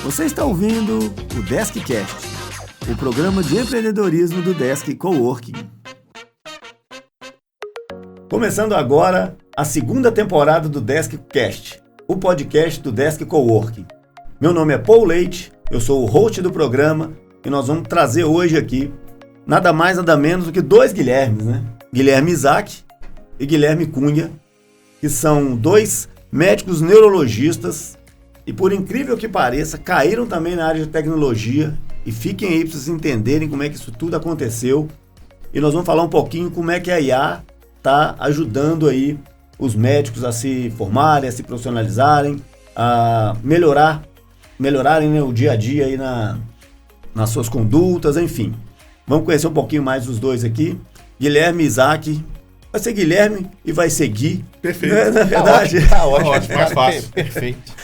Você está ouvindo o DeskCast, o programa de empreendedorismo do Desk Coworking. Começando agora a segunda temporada do DeskCast, o podcast do Desk Coworking. Meu nome é Paul Leite, eu sou o host do programa e nós vamos trazer hoje aqui nada mais nada menos do que dois Guilhermes, né? Guilherme Isaac e Guilherme Cunha, que são dois médicos neurologistas e, por incrível que pareça, caíram também na área de tecnologia. E fiquem aí para vocês entenderem como é que isso tudo aconteceu. E nós vamos falar um pouquinho como é que a IA está ajudando aí os médicos a se formarem, a se profissionalizarem, a melhorarem, né, o dia a dia aí nas suas condutas, enfim. Vamos conhecer um pouquinho mais dos dois aqui. Guilherme e Isaac. Vai ser Guilherme e vai ser Gui. Perfeito. Na verdade. Tá ótimo, mais fácil. Perfeito.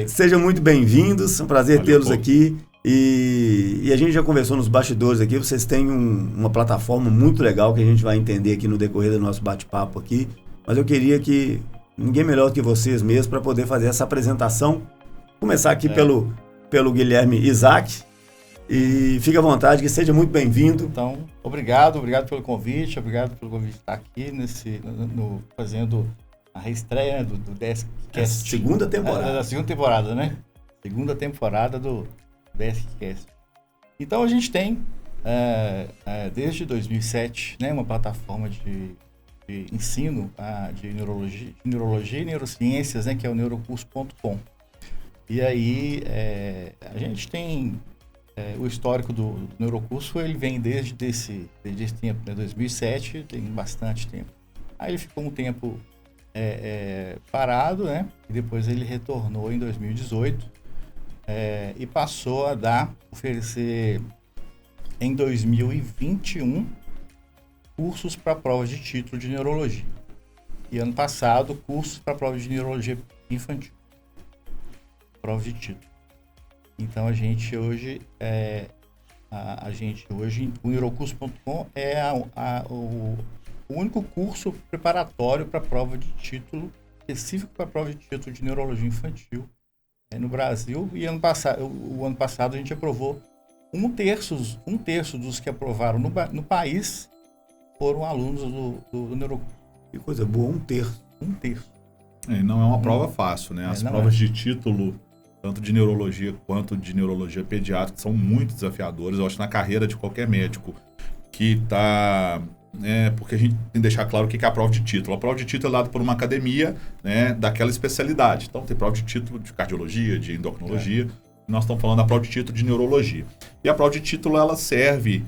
Sejam muito bem-vindos, é um prazer tê-los Paulo. aqui. E a gente já conversou nos bastidores aqui, vocês têm uma plataforma muito legal que a gente vai entender aqui no decorrer do nosso bate-papo aqui. Mas eu queria que ninguém melhor que vocês mesmos para poder fazer essa apresentação. Começar aqui pelo Guilherme Isaac. E fique à vontade, que seja muito bem-vindo. Então, obrigado pelo convite, de estar aqui fazendo a reestreia, né, do DeskCast. Segunda temporada. Da segunda temporada, né? Segunda temporada do DeskCast. Então, a gente tem, desde 2007, né, uma plataforma de ensino de neurologia e neurociências, né, que é o neurocurso.com. E aí, a gente tem... o histórico do neurocurso, ele vem desde esse tempo, né, 2007, tem bastante tempo. Aí ele ficou um tempo parado, né? E depois ele retornou em 2018 e passou a oferecer em 2021 cursos para provas de título de neurologia. E ano passado, cursos para provas de neurologia infantil. Provas de título. Então a gente hoje, o neurocurso.com é o único curso preparatório para prova de título, específico para prova de título de neurologia infantil no Brasil. E o ano passado a gente aprovou um terço dos que aprovaram no país foram alunos do neurocurso. Que coisa boa, um terço. Não é uma prova fácil, né? As provas de título, tanto de neurologia quanto de neurologia pediátrica, são muito desafiadoras. Eu acho que na carreira de qualquer médico que está... porque a gente tem que deixar claro o que é a prova de título. A prova de título é dada por uma academia, né, daquela especialidade. Então, tem prova de título de cardiologia, de endocrinologia. Nós estamos falando da prova de título de neurologia. E a prova de título, ela serve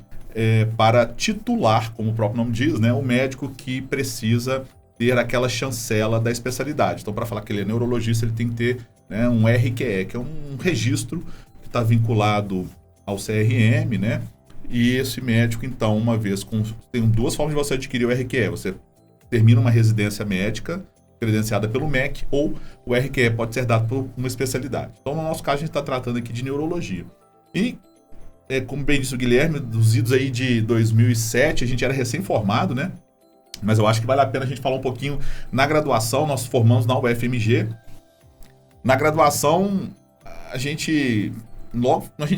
para titular, como o próprio nome diz, né, o médico que precisa ter aquela chancela da especialidade. Então, para falar que ele é neurologista, ele tem que ter, né, um RQE, que é um registro que está vinculado ao CRM, né? E esse médico, então, tem duas formas de você adquirir o RQE. Você termina uma residência médica credenciada pelo MEC, ou o RQE pode ser dado por uma especialidade. Então, no nosso caso, a gente está tratando aqui de neurologia. E, como bem disse o Guilherme, dos idos aí de 2007, a gente era recém-formado, né? Mas eu acho que vale a pena a gente falar um pouquinho na graduação. Nós formamos na UFMG. Na graduação, a gente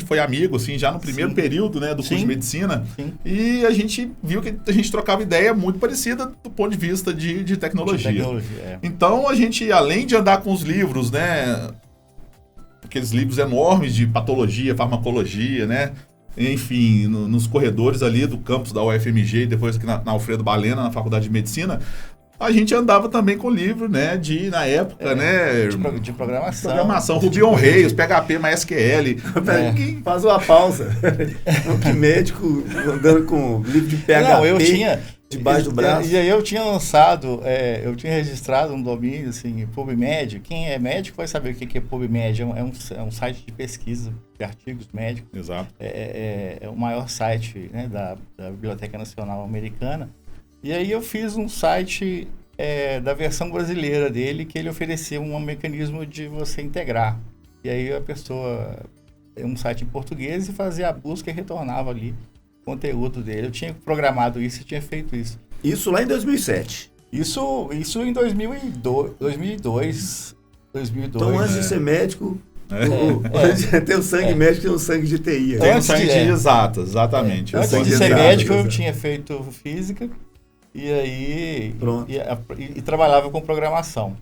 foi amigo, assim, já no primeiro período, né, do curso de medicina. Sim. E a gente viu que a gente trocava ideia muito parecida do ponto de vista de tecnologia. Então, a gente, além de andar com os livros, né, aqueles livros enormes de patologia, farmacologia, né, enfim, nos corredores ali do campus da UFMG e depois aqui na Alfredo Balena, na Faculdade de Medicina, a gente andava também com livro, né, na época, né... De programação. Ruby on Rails, PHP, MySQL. Faz uma pausa. Que médico andando com livro de PHP. Não, eu tinha... Debaixo do braço. E aí eu tinha lançado, eu tinha registrado um domínio, assim, PubMed. Quem é médico vai saber o que é PubMed. É um site de pesquisa de artigos médicos. Exato. É o maior site, né, da Biblioteca Nacional Americana. E aí eu fiz um site da versão brasileira dele, que ele oferecia um mecanismo de você integrar. E aí a pessoa... um site em português e fazia a busca e retornava ali conteúdo dele. Eu tinha programado isso e tinha feito isso. Isso lá em 2007? Isso em 2002. Então, antes de ser médico, Tem o sangue médico e tem o sangue de TI. Tem o sangue de exatas, exatamente. Antes de ser médico, eu tinha feito física e aí e trabalhava com programação.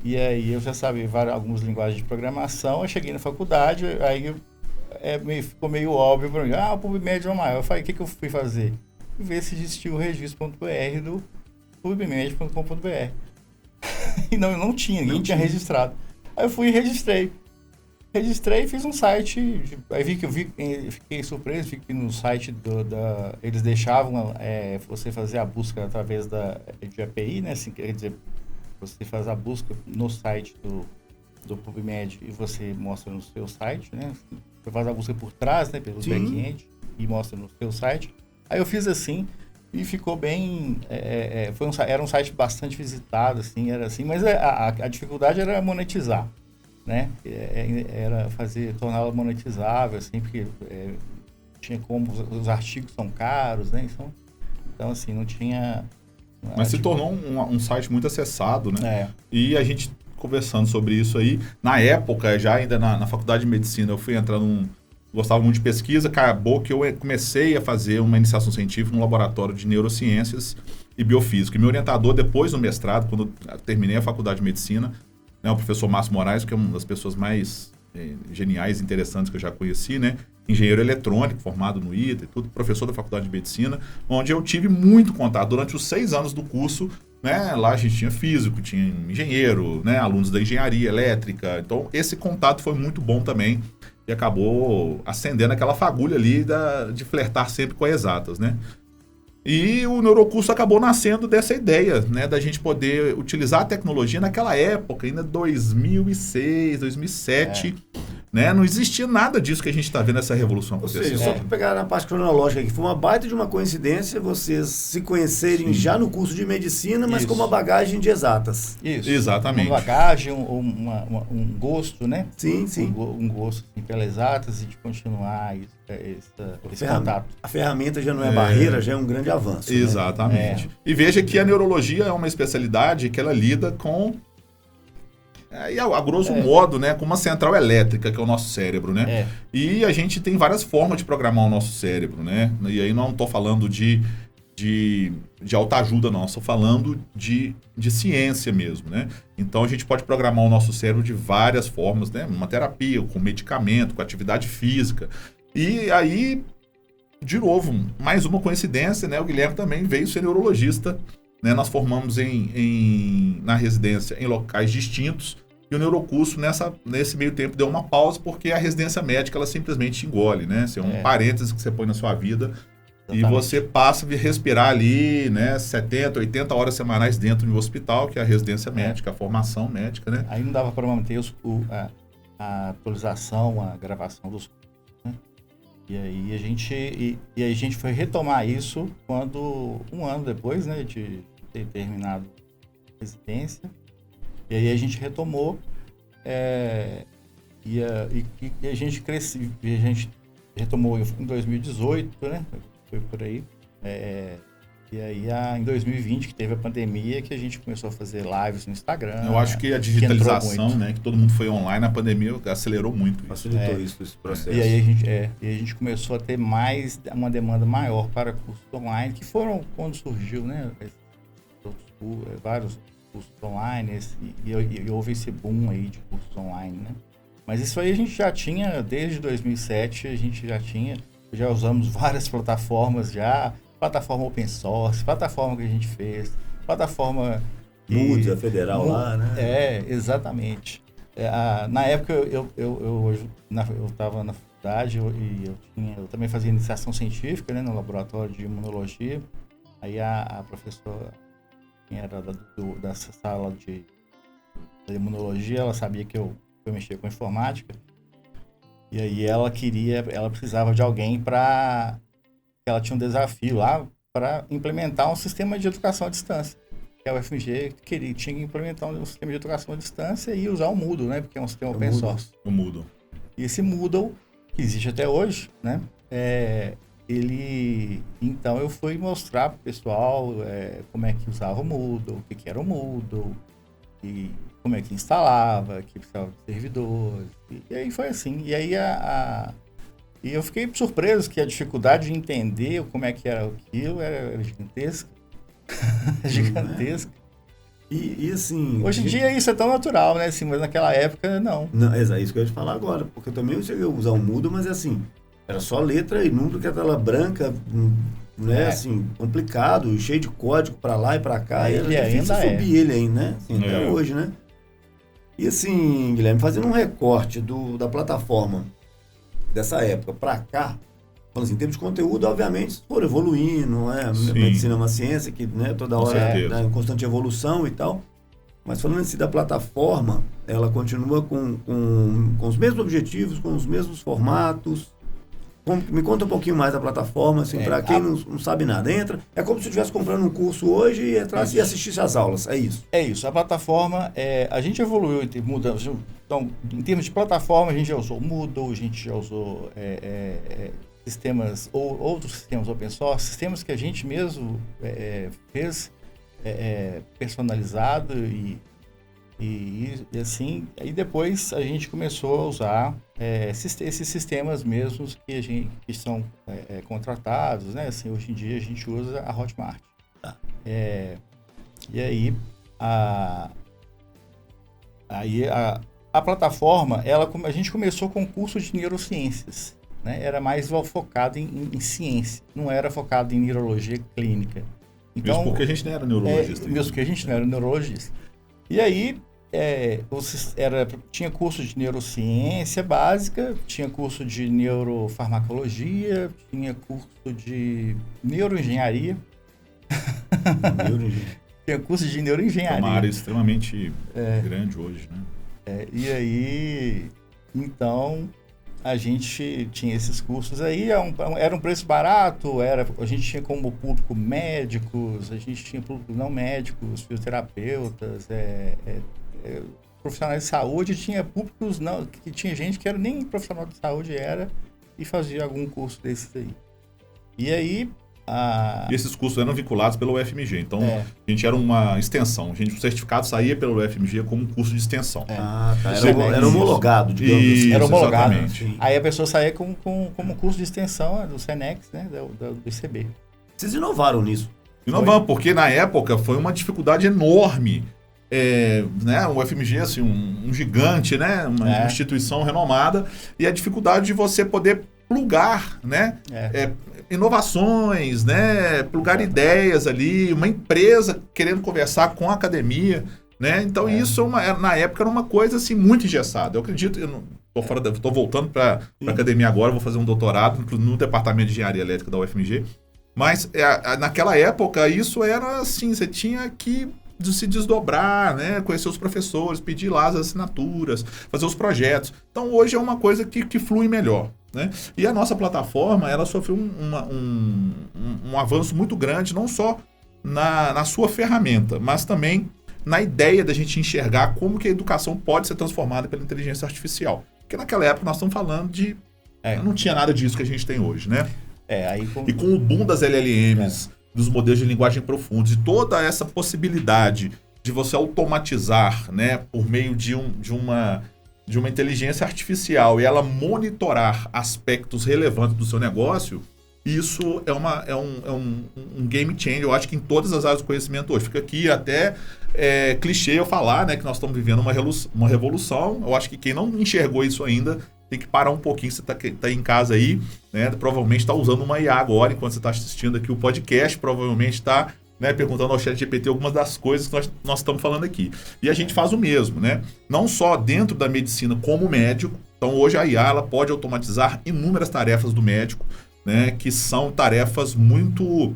E aí eu já sabia algumas linguagens de programação. Eu cheguei na faculdade, aí ficou meio óbvio para mim. O PubMed é o maior. Eu falei, o que eu fui fazer? Fui ver se existia o registro.br do pubmed.com.br. E não tinha, ninguém tinha registrado. Aí eu fui e registrei e fiz um site. Aí fiquei surpreso, vi que no site eles deixavam você fazer a busca através de API, né? Assim, quer dizer, você faz a busca no site do PubMed e você mostra no seu site, né? Você faz a busca por trás, né? Pelo back-end e mostra no seu site. Aí eu fiz assim e ficou bem... era um site bastante visitado, assim, mas a dificuldade era monetizar, né? Era torná-la monetizável, assim, porque tinha como... Os artigos são caros, né? Então assim, não tinha... Mas se tornou um site muito acessado, né? E a gente conversando sobre isso aí, na época, já ainda na faculdade de medicina, eu fui entrar gostava muito de pesquisa, acabou que eu comecei a fazer uma iniciação científica no laboratório de neurociências e biofísica. E meu orientador, depois do mestrado, quando eu terminei a faculdade de medicina, né, o professor Márcio Moraes, que é uma das pessoas mais geniais e interessantes que eu já conheci, né? Engenheiro eletrônico, formado no ITA e tudo, professor da faculdade de medicina, onde eu tive muito contato. Durante os 6 anos do curso, né, lá a gente tinha físico, tinha engenheiro, né, alunos da engenharia elétrica. Então, esse contato foi muito bom também e acabou acendendo aquela fagulha ali de flertar sempre com as exatas, né? E o neurocurso acabou nascendo dessa ideia, né, da gente poder utilizar a tecnologia naquela época, ainda 2006, 2007, né? Não existia nada disso que a gente está vendo essa revolução acontecer. Ou seja, só para pegar na parte cronológica aqui, foi uma baita de uma coincidência vocês se conhecerem já no curso de medicina, mas com uma bagagem de exatas. Isso. Exatamente. Uma bagagem, um gosto, né? Sim. Um gosto pelas exatas e de continuar esse contato. A ferramenta já não é barreira, já é um grande avanço. Exatamente. Né? E veja que a neurologia é uma especialidade que ela lida com... a grosso modo, né, com uma central elétrica, que é o nosso cérebro, né? E a gente tem várias formas de programar o nosso cérebro, né? E aí não estou falando de autoajuda, não. Estou falando de ciência mesmo, né? Então a gente pode programar o nosso cérebro de várias formas, né? Uma terapia, com medicamento, com atividade física. E aí, de novo, mais uma coincidência, né? O Guilherme também veio ser neurologista, né? Nós formamos na residência em locais distintos. E o neurocurso, nesse meio tempo, deu uma pausa, porque a residência médica, ela simplesmente engole, né? É um parêntese que você põe na sua vida. Exatamente. E você passa a respirar ali, né? 70, 80 horas semanais dentro de um hospital, que é a residência médica, a formação médica, né? Aí não dava para manter a atualização, a gravação dos cursos, né? E aí a gente foi retomar isso quando, um ano depois, né, de ter terminado a residência. E aí a gente retomou e a gente cresceu, a gente retomou em 2018, né? Foi por aí. E aí em 2020, que teve a pandemia, que a gente começou a fazer lives no Instagram. Eu acho que a digitalização, né? Que todo mundo foi online, a pandemia acelerou muito isso. Facilitou esse processo. E aí a gente começou a ter uma demanda maior para cursos online, que foram quando surgiu, né? Vários cursos online, e houve esse boom aí de cursos online, né? Mas isso aí a gente já tinha, desde 2007, a gente já usamos várias plataformas plataforma open source, plataforma que a gente fez, plataforma... Múdia federal lá, né? Exatamente. Na época eu estava na faculdade eu também fazia iniciação científica, né, no laboratório de imunologia. Aí a professora, quem era da sala de imunologia, ela sabia que eu mexia com informática, e aí ela precisava de alguém ela tinha um desafio lá para implementar um sistema de educação à distância, que a UFMG tinha que implementar um sistema de educação à distância e usar o Moodle, né, porque é um sistema open source. O Moodle. E esse Moodle, que existe até hoje, né, então eu fui mostrar para o pessoal como é que usava o Moodle, o que era o Moodle, e como é que instalava, que precisava de servidores. E aí foi assim. E aí e eu fiquei surpreso que a dificuldade de entender como é que era aquilo era gigantesca. Gigantesca. E assim... Hoje em dia isso é tão natural, né? Assim, mas naquela época, não. Não, é isso que eu ia te falar agora, porque eu também cheguei a usar o Moodle, mas assim, era só letra e número, que a tela branca, né, assim, complicado, cheio de código pra lá e pra cá, e era difícil subir ele ainda, né? Assim, até hoje, né? E assim, Guilherme, fazendo um recorte da plataforma dessa época pra cá, falando assim, em termos de conteúdo, obviamente, foram evoluindo, né? Medicina é uma ciência que, né, toda hora é em constante evolução e tal. Mas falando assim da plataforma, ela continua com os mesmos objetivos, com os mesmos formatos. Me conta um pouquinho mais da plataforma, assim, para quem não sabe nada. Entra, é como se eu estivesse comprando um curso hoje e entrasse e assistisse às aulas, é isso? É isso, a plataforma, a gente evoluiu em mudanças. Então, em termos de plataforma, a gente já usou Moodle, a gente já usou sistemas, ou outros sistemas open source, sistemas que a gente mesmo fez personalizado e assim, aí depois a gente começou a usar esses sistemas mesmos que são contratados, né? Assim, hoje em dia a gente usa a Hotmart. E aí a plataforma, a gente começou com um curso de neurociências, né? Era mais focado em ciência, não era focado em neurologia clínica. Então, mesmo porque a gente não era neurologista. Mesmo porque a gente não era neurologista. E aí, tinha curso de neurociência básica, tinha curso de neurofarmacologia, tinha curso de neuroengenharia. Tinha curso de neuroengenharia. É uma área extremamente grande hoje, né? E aí, então, a gente tinha esses cursos aí, era um preço barato, a gente tinha como público médicos, a gente tinha público não médicos, fisioterapeutas, profissionais de saúde, tinha públicos que tinha gente que era nem profissional de saúde e fazia algum curso desses aí. E aí... E esses cursos eram vinculados pelo UFMG, então a gente era uma extensão, o certificado saía pelo UFMG como um curso de extensão. Tá. Era homologado, digamos assim. Era homologado. Exatamente. Aí a pessoa saía como curso de extensão do Senex, né, do ICB. Vocês inovaram nisso? Inovamos, porque na época foi uma dificuldade enorme. Né, o UFMG, assim, um gigante, né, uma instituição renomada, e a dificuldade de você poder plugar, né, inovações, né, plugar ideias ali, uma empresa querendo conversar com a academia, né, então isso na época era uma coisa assim muito engessada. Eu acredito, eu estou voltando para a academia agora, vou fazer um doutorado no departamento de engenharia elétrica da UFMG, mas naquela época isso era assim, você tinha que se desdobrar, né, conhecer os professores, pedir lá as assinaturas, fazer os projetos. Então hoje é uma coisa que flui melhor, né? E a nossa plataforma, ela sofreu um avanço muito grande, não só na sua ferramenta, mas também na ideia da gente enxergar como que a educação pode ser transformada pela inteligência artificial. Porque naquela época nós estamos falando de... não tinha nada disso que a gente tem hoje, né? E com o boom das LLMs, dos modelos de linguagem profundos e toda essa possibilidade de você automatizar, né, por meio de uma inteligência artificial e ela monitorar aspectos relevantes do seu negócio, isso é um game changer, eu acho que em todas as áreas do conhecimento hoje. Fica aqui até clichê eu falar, né, que nós estamos vivendo uma revolução. Eu acho que quem não enxergou isso ainda tem que parar um pouquinho. Você tá em casa aí, né, provavelmente está usando uma IA agora, enquanto você está assistindo aqui o podcast, provavelmente está, né, perguntando ao ChatGPT algumas das coisas que nós estamos falando aqui. E a gente faz o mesmo, né? Não só dentro da medicina como médico. Então hoje a IA ela pode automatizar inúmeras tarefas do médico, né, que são tarefas muito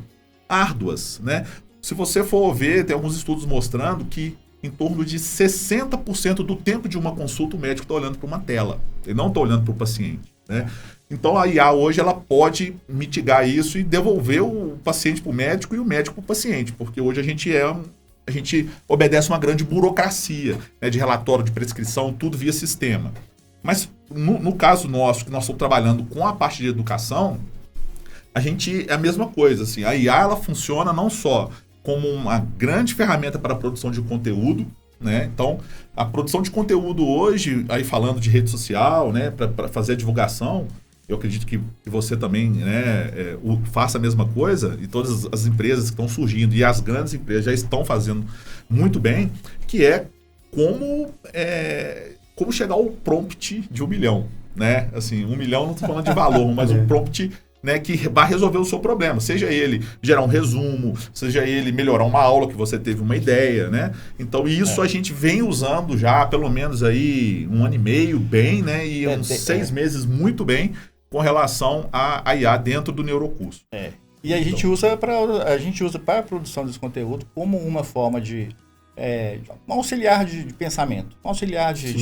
árduas, né? Se você for ver, tem alguns estudos mostrando que em torno de 60% do tempo de uma consulta o médico está olhando para uma tela, ele não está olhando para o paciente, né? Então a IA hoje ela pode mitigar isso e devolver o paciente para o médico e o médico para o paciente, porque hoje a gente obedece uma grande burocracia, né, de relatório, de prescrição, tudo via sistema. Mas no caso nosso, que nós estamos trabalhando com a parte de educação, a gente é a mesma coisa, assim, a IA ela funciona não só como uma grande ferramenta para a produção de conteúdo, né? Então, a produção de conteúdo hoje, aí falando de rede social, né, para fazer a divulgação, eu acredito que você também, né, faça a mesma coisa, e todas as empresas que estão surgindo, e as grandes empresas já estão fazendo muito bem, que é como chegar ao prompt de 1 milhão, né? Assim, 1 milhão não estou falando de valor, mas um prompt, né, que vai resolver o seu problema. Seja ele gerar um resumo, seja ele melhorar uma aula que você teve uma ideia, né? Então, isso a gente vem usando já há pelo menos aí 1 ano e meio bem, né? E uns 6 meses muito bem com relação à IA dentro do neurocurso. E a gente usa para a produção desse conteúdo como uma forma de um auxiliar de pensamento, um auxiliar de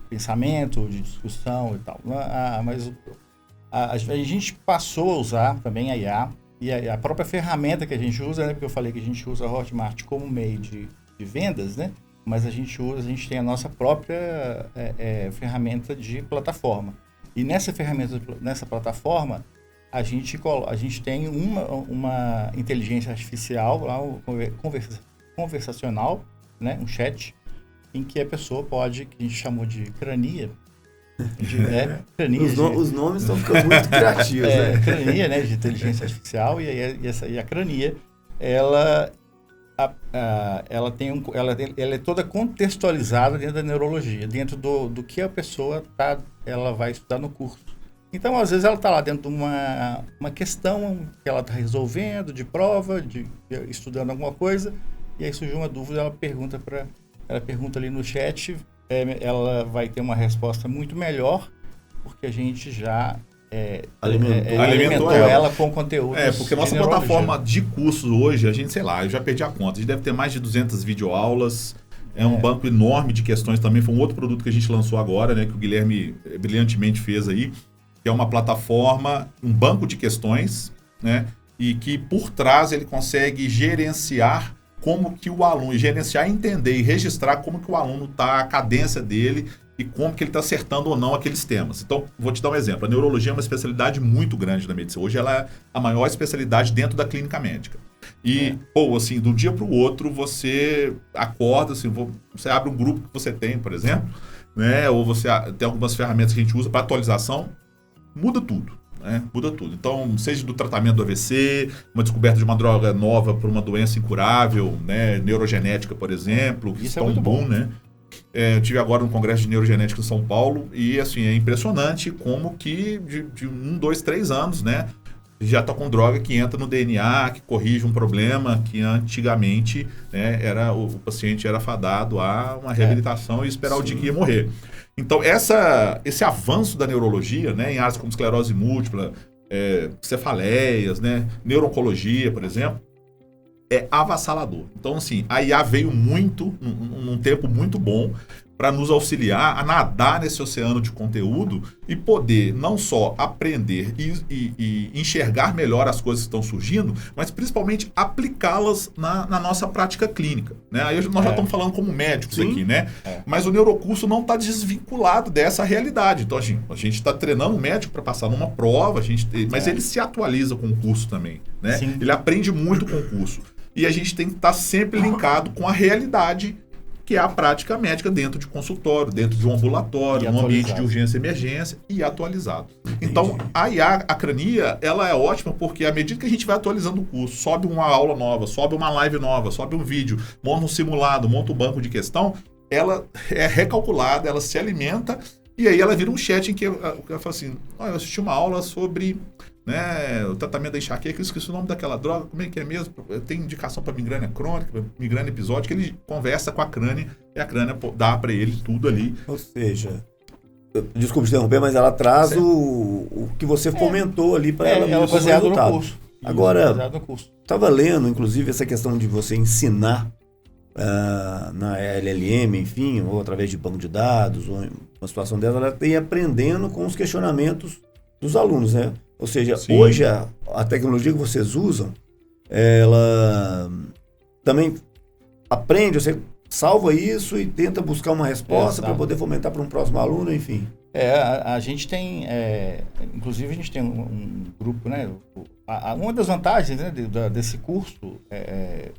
pensamento, de discussão e tal. Mas a gente passou a usar também a IA e a própria ferramenta que a gente usa, né, porque eu falei que a gente usa a Hotmart como meio de vendas, né? Mas a gente tem a nossa própria ferramenta de plataforma. E nessa plataforma, a gente tem uma inteligência artificial, lá, conversacional, né, um chat, em que a pessoa pode, que a gente chamou de crania, os nomes estão ficando muito criativos, né? Crania, né, de inteligência artificial, e a crania, ela é toda contextualizada dentro da neurologia, dentro do que a pessoa ela vai estudar no curso. Então, às vezes, ela está lá dentro de uma questão que ela está resolvendo, de prova, estudando alguma coisa, e aí surgiu uma dúvida, ela pergunta ali no chat, ela vai ter uma resposta muito melhor, porque a gente já alimentou ela com conteúdo. Porque nossa plataforma de cursos hoje, a gente, sei lá, eu já perdi a conta, a gente deve ter mais de 200 videoaulas, um banco enorme de questões também, foi um outro produto que a gente lançou agora, né, que o Guilherme brilhantemente fez aí, que é uma plataforma, um banco de questões, né, e que por trás ele consegue gerenciar como que o aluno, entender e registrar como que o aluno está, a cadência dele e como que ele está acertando ou não aqueles temas. Então, vou te dar um exemplo. A neurologia é uma especialidade muito grande da medicina. Hoje ela é a maior especialidade dentro da clínica médica. E, assim, de um dia para o outro, você acorda, assim, você abre um grupo que você tem, por exemplo, né, ou você tem algumas ferramentas que a gente usa para atualização, muda tudo. Muda tudo. Então, seja do tratamento do AVC, uma descoberta de uma droga nova para uma doença incurável, né, neurogenética, por exemplo, isso é muito bom, né? Eu tive agora um congresso de neurogenética em São Paulo e, assim, é impressionante como que de 1, 2, 3 anos, né, já está com droga que entra no DNA, que corrige um problema que antigamente, né, o paciente era fadado a uma reabilitação e esperar o dia que ia morrer. Então, esse avanço da neurologia, né, em áreas como esclerose múltipla, cefaleias, né, neuro-oncologia, por exemplo, é avassalador. Então, assim, a IA veio num tempo muito bom para nos auxiliar a nadar nesse oceano de conteúdo e poder não só aprender e enxergar melhor as coisas que estão surgindo, mas principalmente aplicá-las na nossa prática clínica, né? Aí nós já estamos falando como médicos aqui, né? Mas o neurocurso não está desvinculado dessa realidade. Então, a gente está treinando o médico para passar numa prova, mas ele se atualiza com o curso também, né? Ele aprende muito com o curso. E a gente tem que estar sempre linkado com a realidade que é a prática médica dentro de consultório, dentro de um ambulatório, num ambiente de urgência e emergência e atualizado. Então, a IA, a crania, ela é ótima porque à medida que a gente vai atualizando o curso, sobe uma aula nova, sobe uma live nova, sobe um vídeo, monta um simulado, monta um banco de questão, ela é recalculada, ela se alimenta e aí ela vira um chat em que ela fala assim, eu assisti uma aula sobre, né, o tratamento da enxaqueca, eu esqueci o nome daquela droga, como é que é mesmo? Tem indicação para migrânia crônica, migrânia episódica, ele conversa com a crânia e a crânia dá para ele tudo ali. Ou seja, desculpe interromper, mas ela traz o que você comentou ali para ela como resultado. No curso. Agora, estava lendo, inclusive, essa questão de você ensinar na LLM, enfim, ou através de banco de dados, ou uma situação dessa, ela tem aprendendo com os questionamentos dos alunos, né? Ou seja, hoje a tecnologia que vocês usam, ela também aprende, você salva isso e tenta buscar uma resposta para poder fomentar para um próximo aluno, enfim. A gente tem, inclusive a gente tem um grupo, né, uma das vantagens, né, desse curso é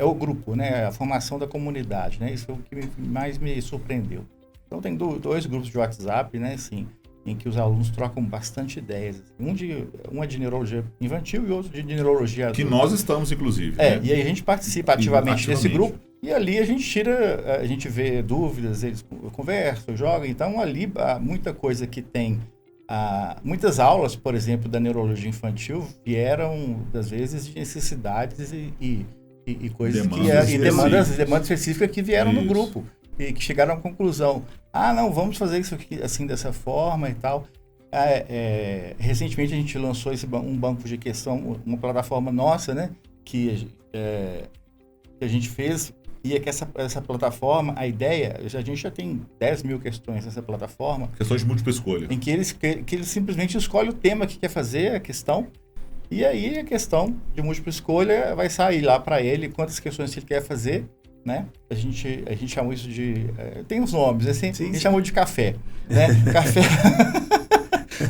o grupo, né, a formação da comunidade, né, isso é o que mais me surpreendeu. Então tem dois grupos de WhatsApp, né, assim, em que os alunos trocam bastante ideias. Um é de neurologia infantil e outro de neurologia adulta. Que nós estamos, inclusive. Né? E aí a gente participa ativamente desse grupo e ali a gente vê dúvidas, eles conversam, jogam. Então ali há muita coisa que tem. Muitas aulas, por exemplo, da neurologia infantil vieram, às vezes, de necessidades e coisas demandas específicas que vieram no grupo. E que chegaram à conclusão, não, vamos fazer isso aqui assim, dessa forma e tal. Recentemente a gente lançou um banco de questão, uma plataforma nossa, né, que a gente fez, e é que essa plataforma, a ideia, a gente já tem 10 mil questões nessa plataforma. Questões de múltipla escolha. Em que eles simplesmente escolhem o tema que quer fazer, a questão, e aí a questão de múltipla escolha vai sair lá para ele, quantas questões ele quer fazer, né? A gente chamou isso de... tem uns nomes, assim, a gente chamou de café, né? Café.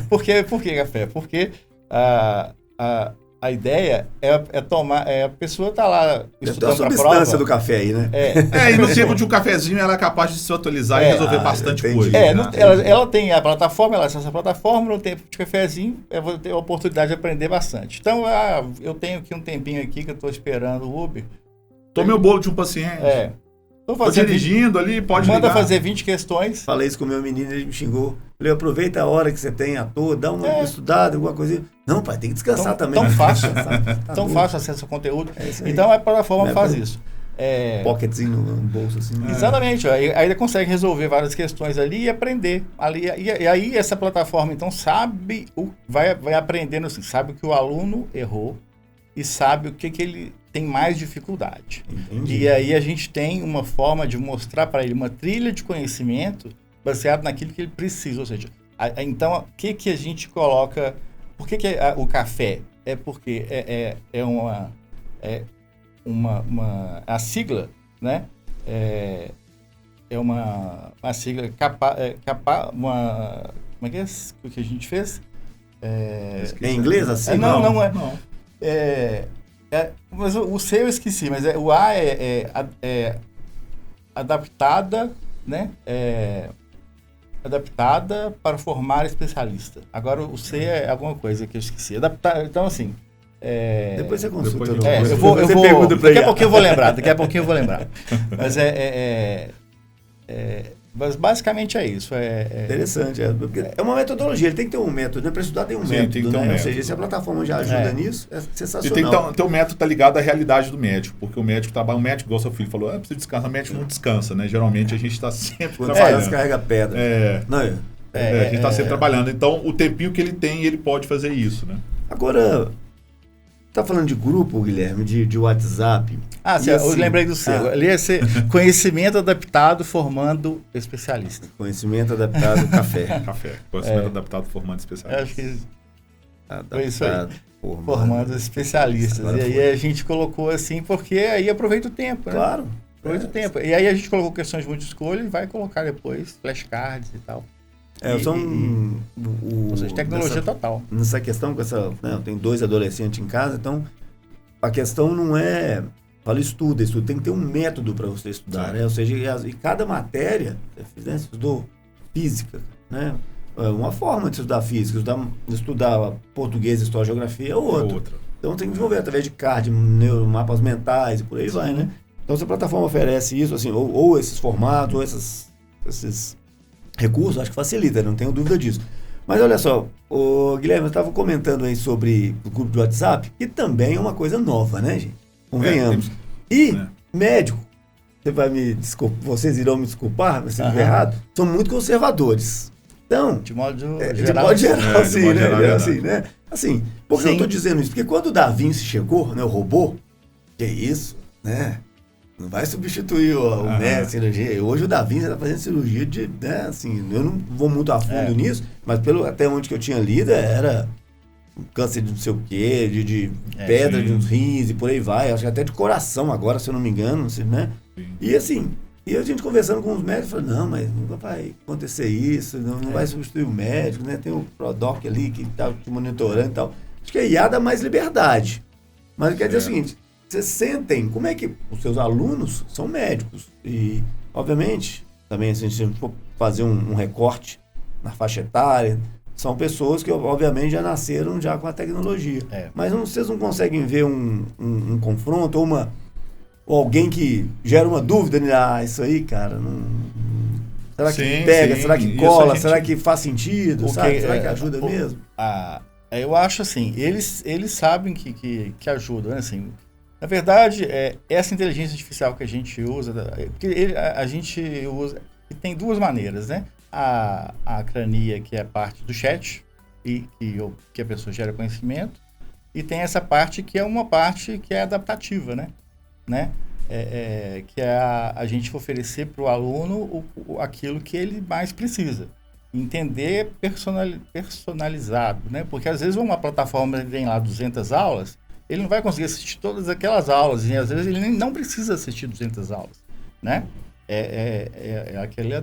Por que café? Porque a ideia é tomar... a pessoa tá lá estudando para a prova... substância do café aí, né? E no tempo de um cafezinho ela é capaz de se atualizar e resolver bastante coisa. Ela tem a plataforma, ela acessa a plataforma, no tempo de cafezinho eu vou ter a oportunidade de aprender bastante. Então, eu tenho aqui um tempinho aqui que eu estou esperando o Uber. Tomei o bolo de um paciente. Tô dirigindo ali, pode manda ligar. Fazer 20 questões. Falei isso com o meu menino, ele me xingou. Falei, aproveita a hora que você tem à toa, dá uma estudada, alguma coisa. Não, pai, tem que descansar também. Tão fácil. Tão fácil acesso ao conteúdo. Então a plataforma faz isso. Pocketzinho no bolso, assim. Exatamente. Aí ele consegue resolver várias questões ali e aprender. E aí essa plataforma, então, vai aprendendo assim, sabe o que o aluno errou e sabe o que ele tem mais dificuldade. Entendi. E aí a gente tem uma forma de mostrar para ele uma trilha de conhecimento baseado naquilo que ele precisa. Ou seja, então, o que a gente coloca... Por que o café? É porque a sigla, né? É uma sigla como é que é o que a gente fez? Em inglês assim? Não é. Mas o C eu esqueci, mas o A é adaptada, né? Adaptada para formar especialista. Agora o C é alguma coisa que eu esqueci. Então, assim... Depois você consulta. Eu vou daqui a pouquinho eu vou lembrar. Mas basicamente é isso. Interessante. Porque é uma metodologia, ele tem que ter um método. Né? Para estudar tem um método. Tem que ter um método. Ou seja, se a plataforma já ajuda nisso, é sensacional. E tem que ter um método tá ligado à realidade do médico. Porque o médico trabalha, igual seu filho falou, precisa descansar, o médico não descansa, né? Geralmente a gente está sempre trabalhando. Descarrega pedra. A gente está sempre trabalhando. Então, o tempinho que ele tem, ele pode fazer isso, né? Agora, tá falando de grupo, Guilherme, de WhatsApp. Eu lembrei do seu. Ali é conhecimento adaptado formando especialista. Conhecimento adaptado café. Conhecimento adaptado formando especialista. Acho que foi isso aí. Formando especialistas. E aí a gente colocou assim, porque aí aproveita o tempo, né? Claro. Aproveita o tempo. E aí a gente colocou questões de muita escolha e vai colocar depois flashcards e tal. Ou seja, tecnologia total. Nessa questão, eu tenho 2 adolescentes em casa, então a questão não é... Fala estuda, tem que ter um método para você estudar, né? Ou seja, e cada matéria, você estudou física, né? Uma forma de estudar física, estudar português, história, geografia é outra. Então tem que desenvolver através de card, mapas mentais e por aí vai, né? Então se a plataforma oferece isso, assim, ou esses formatos, ou esses recursos, acho que facilita, não tenho dúvida disso. Mas olha só, Guilherme, eu estava comentando aí sobre o grupo de WhatsApp, que também é uma coisa nova, né, gente? Convenhamos. Médico, vocês irão me desculpar, mas se eu estiver errado, são muito conservadores. Então, de modo geral, assim, né? Assim, por que eu estou dizendo isso? Porque quando o Da Vinci chegou, né, o robô, que é isso, né? Não vai substituir o médico, cirurgia. Hoje o Da Vinci está fazendo cirurgia de, né, assim, eu não vou muito a fundo nisso, mas até onde que eu tinha lido era câncer de não sei o quê, de pedra de uns rins e por aí vai. Acho que até de coração agora, se eu não me engano, né? Sim. E assim, a gente conversando com os médicos, falou, não, mas nunca vai acontecer isso, não vai substituir o médico, né? Tem o Prodoc ali que está te monitorando e tal. Acho que a IA dá mais liberdade. Mas quer dizer o seguinte, vocês sentem, como é que os seus alunos são médicos? E, obviamente, também se a gente for fazer um recorte na faixa etária, são pessoas que, obviamente, já nasceram já com a tecnologia. Mas vocês não conseguem ver um confronto ou alguém que gera uma dúvida, né? Isso aí, cara, será que pega? Será que cola? Será que faz sentido? Sabe? Será que ajuda mesmo? Eu acho assim, eles sabem que ajuda, né? Assim, na verdade, essa inteligência artificial que a gente usa, porque a gente usa, tem duas maneiras, né? A Crania, que é a parte do chat, que a pessoa gera conhecimento, e tem essa parte que é uma parte que é adaptativa, né? Que é a gente oferecer para o aluno aquilo que ele mais precisa. Entender personalizado, né? Porque às vezes uma plataforma tem lá 200 aulas, ele não vai conseguir assistir todas aquelas aulas, e às vezes ele nem não precisa assistir 200 aulas, né? Aquela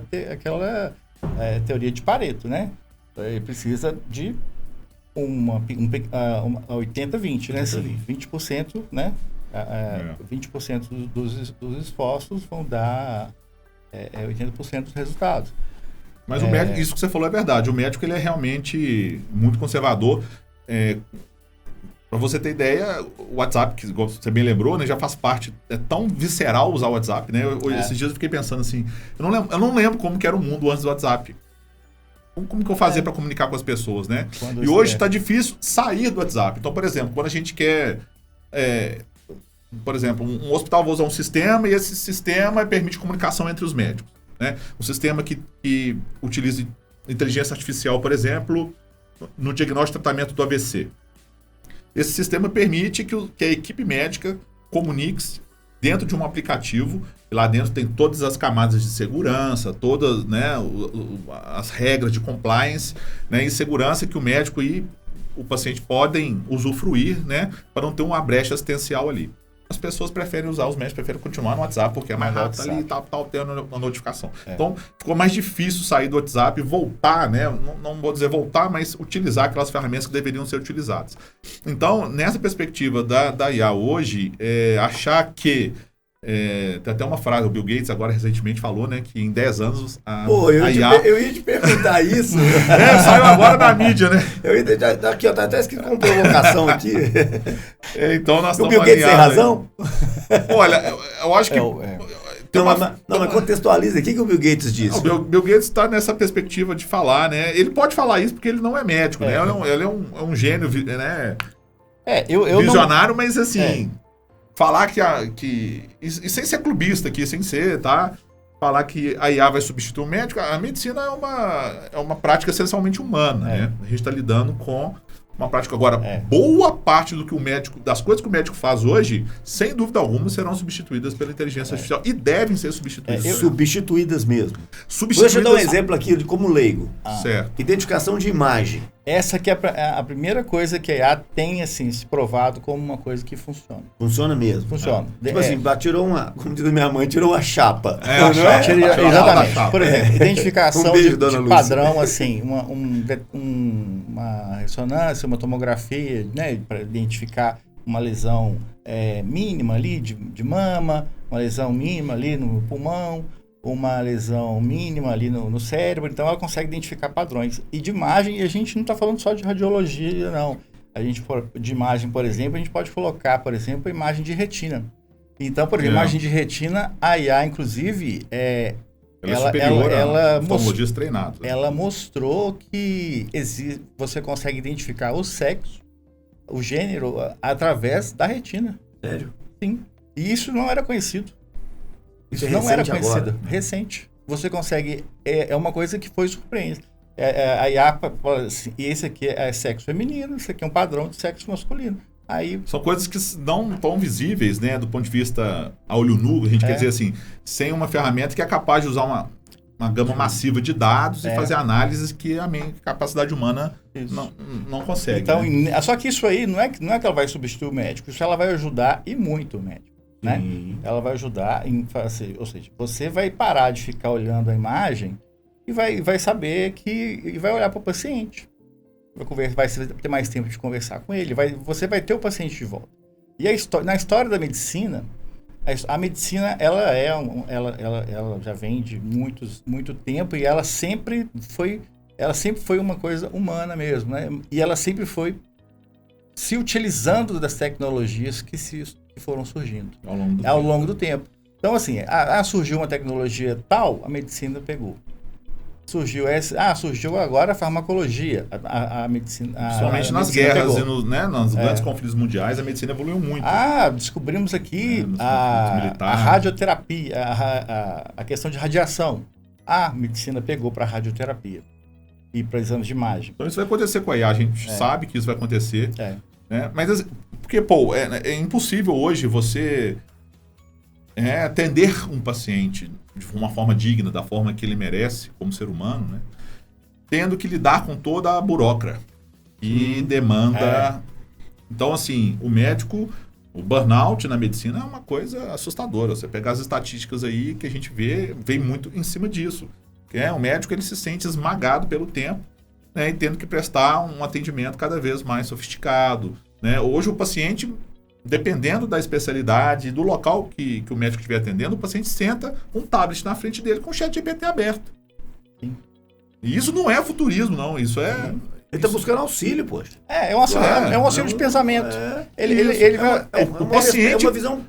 teoria de Pareto, né? Ele precisa de uma 80-20, né? Assim, 20%, né? 20% dos esforços vão dar 80% dos resultados. Mas o médico, isso que você falou é verdade. O médico ele é realmente muito conservador. Para você ter ideia, o WhatsApp, que você bem lembrou, né, já faz parte. É tão visceral usar o WhatsApp, né? Esses dias eu fiquei pensando assim, eu não lembro como que era o mundo antes do WhatsApp. Como que eu fazia para comunicar com as pessoas, né? E hoje está difícil sair do WhatsApp. Então, por exemplo, quando a gente quer... por exemplo, um hospital vai usar um sistema e esse sistema permite comunicação entre os médicos, né? Um sistema que utiliza inteligência artificial, por exemplo, no diagnóstico e tratamento do AVC. Esse sistema permite que a equipe médica comunique-se dentro de um aplicativo, e lá dentro tem todas as camadas de segurança, todas, né, as regras de compliance, né, e segurança que o médico e o paciente podem usufruir, né, para não ter uma brecha assistencial ali. As pessoas preferem usar, os médicos preferem continuar no WhatsApp, porque é mais rápido ali e tá tendo uma notificação. Então, ficou mais difícil sair do WhatsApp e voltar, né? Não vou dizer voltar, mas utilizar aquelas ferramentas que deveriam ser utilizadas. Então, nessa perspectiva da IA hoje, achar que... tem até uma frase, o Bill Gates agora recentemente falou, né, que em 10 anos eu ia te perguntar isso. Saiu agora na mídia, né? Aqui, ó, tá até escrito com provocação aqui. Então nós estamos o Bill Gates tem razão? Olha, eu acho que... Mas contextualiza. O que o Bill Gates disse? O Bill Gates está nessa perspectiva de falar, né? Ele pode falar isso porque ele não é médico, né? Ele é um gênio, né? Visionário, mas assim... Falar que e sem ser clubista aqui, sem ser, tá? Falar que a IA vai substituir o médico, a medicina é uma prática essencialmente humana, né? A gente está lidando com uma prática agora. Boa parte das coisas que o médico faz hoje, sem dúvida alguma, serão substituídas pela inteligência artificial e devem ser substituídas. Substituídas mesmo. Deixa eu dar um exemplo aqui de como leigo. Certo. Identificação de imagem. Essa que é a primeira coisa que a IA tem, assim, se provado como uma coisa que funciona. Funciona mesmo. Funciona. Tipo assim, tirou como diz minha mãe, tirou uma chapa. Exatamente. Por exemplo, identificação de padrão, assim, uma ressonância, uma tomografia, né, para identificar uma lesão mínima ali de mama, uma lesão mínima ali no pulmão, uma lesão mínima ali no cérebro, então ela consegue identificar padrões. E de imagem, e a gente não está falando só de radiologia, não. De imagem, por exemplo, a gente pode colocar, por exemplo, a imagem de retina. Então, por exemplo, imagem de retina, a IA, inclusive, ela mostrou que você consegue identificar o sexo, o gênero, através da retina. Sério? Sim. E isso não era conhecido. Isso não era conhecido. Agora. Recente. Você consegue... É uma coisa que foi surpreendente. A IA fala assim, esse aqui é sexo feminino, esse aqui é um padrão de sexo masculino. Aí... São coisas que não estão visíveis, né, do ponto de vista a olho nu, a gente quer dizer assim, sem uma ferramenta que é capaz de usar uma gama massiva de dados e fazer análises que a capacidade humana não consegue. Então, só que isso aí não é que ela vai substituir o médico, isso ela vai ajudar e muito o médico. Né? Ela vai ajudar ou seja, você vai parar de ficar olhando a imagem e vai saber e vai olhar para o paciente. vai ter mais tempo de conversar com ele, você vai ter o paciente de volta. E na história da medicina, a medicina ela já vem de muito tempo e ela sempre foi uma coisa humana mesmo, né? E ela sempre foi se utilizando das tecnologias que foram surgindo ao longo do tempo. Então, assim, surgiu uma tecnologia tal, a medicina pegou. Surgiu agora a farmacologia, a medicina... Principalmente nas guerras e nos grandes conflitos mundiais, a medicina evoluiu muito. Descobrimos aqui a radioterapia, a questão de radiação. A medicina pegou para a radioterapia e para exames de imagem. Então isso vai acontecer com a IA, a gente sabe que isso vai acontecer. Né? Mas, porque, pô, é impossível hoje você atender um paciente de uma forma digna, da forma que ele merece, como ser humano, né? Tendo que lidar com toda a burocracia e demanda. Então, assim, o burnout na medicina é uma coisa assustadora. Você pegar as estatísticas aí que a gente vem muito em cima disso. O médico, ele se sente esmagado pelo tempo, né, e tendo que prestar um atendimento cada vez mais sofisticado, né? Hoje o paciente, dependendo da especialidade, do local que o médico estiver atendendo, o paciente senta um tablet na frente dele com o ChatGPT aberto. Sim. E isso não é futurismo, não. Isso é... Ele está buscando auxílio, poxa. É um auxílio de pensamento. Ele vai... O paciente... É uma visão...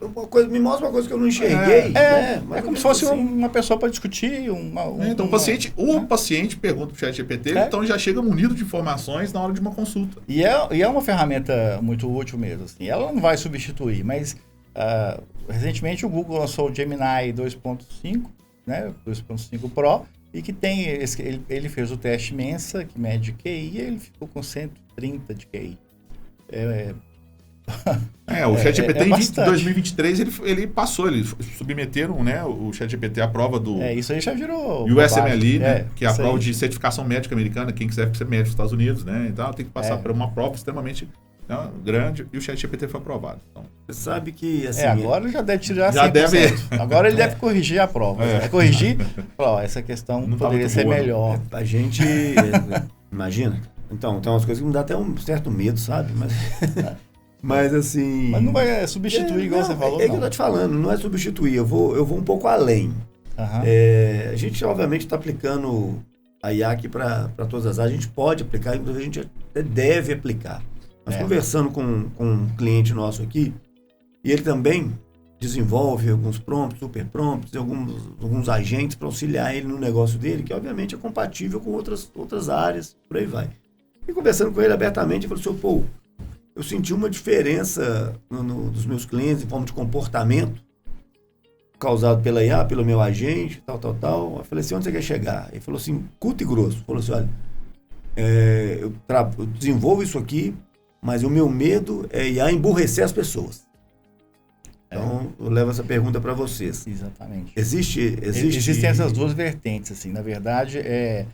me mostra uma coisa que eu não enxerguei. É como se fosse uma pessoa para discutir. Então, o paciente pergunta para o ChatGPT, então ele já chega munido de informações na hora de uma consulta. E é uma ferramenta muito útil mesmo. Assim. Ela não vai substituir, mas recentemente o Google lançou o Gemini 2.5, né, 2.5 Pro, e que tem, ele fez o teste Mensa, que mede QI, e ele ficou com 130 de QI. O ChatGPT em 2023 ele passou, eles submeteram, né, o ChatGPT à prova do... isso aí já virou... USMLE, né, que é a prova de certificação médica americana, quem quiser ser médico nos Estados Unidos, né, então tem que passar por uma prova extremamente grande, e o ChatGPT foi aprovado. Então, você sabe que... Assim, agora já deve tirar 100%. Já deve... Agora ele deve corrigir a prova. Corrigir, essa questão não poderia ser melhor. A gente... imagina. Então, tem umas coisas que me dá até um certo medo, sabe? Mas assim... Mas não vai substituir, igual você falou, que eu tô te falando, não é substituir, eu vou um pouco além. A gente, obviamente, está aplicando a IA aqui para todas as áreas, a gente pode aplicar, inclusive a gente até deve aplicar. Nós conversando com um cliente nosso aqui, e ele também desenvolve alguns prompts, super prompts, alguns agentes para auxiliar ele no negócio dele, que obviamente é compatível com outras áreas, por aí vai. E conversando com ele abertamente, ele falou assim, eu senti uma diferença dos meus clientes em forma de comportamento causado pela IA, pelo meu agente, tal. Eu falei assim, onde você quer chegar? Ele falou assim, curto e grosso. Falou assim, olha, eu desenvolvo isso aqui, mas o meu medo é IA emburrecer as pessoas. Então, eu levo essa pergunta para vocês. Exatamente. Existem essas duas vertentes, assim. Na verdade, é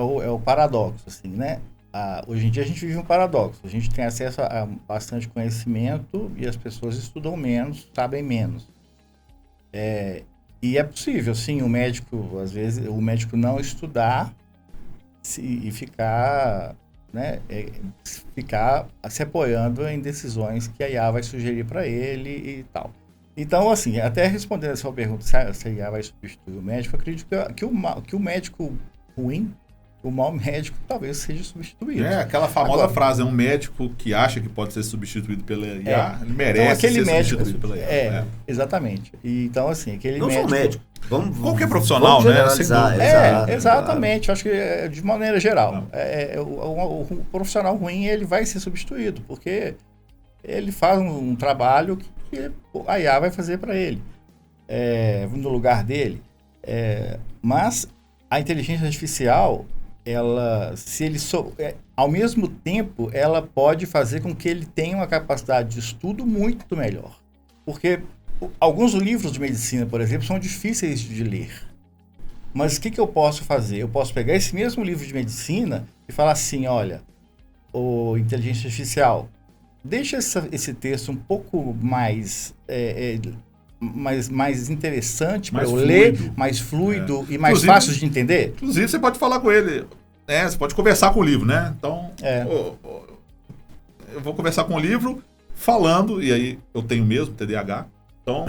o paradoxo, assim, né? Hoje em dia a gente vive um paradoxo. A gente tem acesso a bastante conhecimento e as pessoas estudam menos, sabem menos. E é possível, sim, o médico, às vezes, o médico não estudar e ficar, né, ficar se apoiando em decisões que a IA vai sugerir para ele e tal. Então, assim, até respondendo a sua pergunta, se a IA vai substituir o médico, eu acredito que o médico ruim, o mau médico talvez seja substituído. Aquela famosa frase, um médico que acha que pode ser substituído pela IA, ele merece então, ser substituído pela IA. Exatamente. E, então, assim, aquele não médico... Não só médico. Qualquer profissional, né? Exatamente. Claro. Acho que de maneira geral. O profissional ruim, ele vai ser substituído, porque ele faz um trabalho que a IA vai fazer para ele, no lugar dele. Mas a inteligência artificial, ao mesmo tempo, ela pode fazer com que ele tenha uma capacidade de estudo muito melhor. Porque alguns livros de medicina, por exemplo, são difíceis de ler. Mas o que eu posso fazer? Eu posso pegar esse mesmo livro de medicina e falar assim, olha, inteligência artificial, deixa esse texto um pouco mais interessante para eu ler, mais fluido e mais fácil de entender. Inclusive, você pode falar com ele, Você pode conversar com o livro, né? Então, eu vou conversar com o livro falando, e aí eu tenho mesmo TDAH, então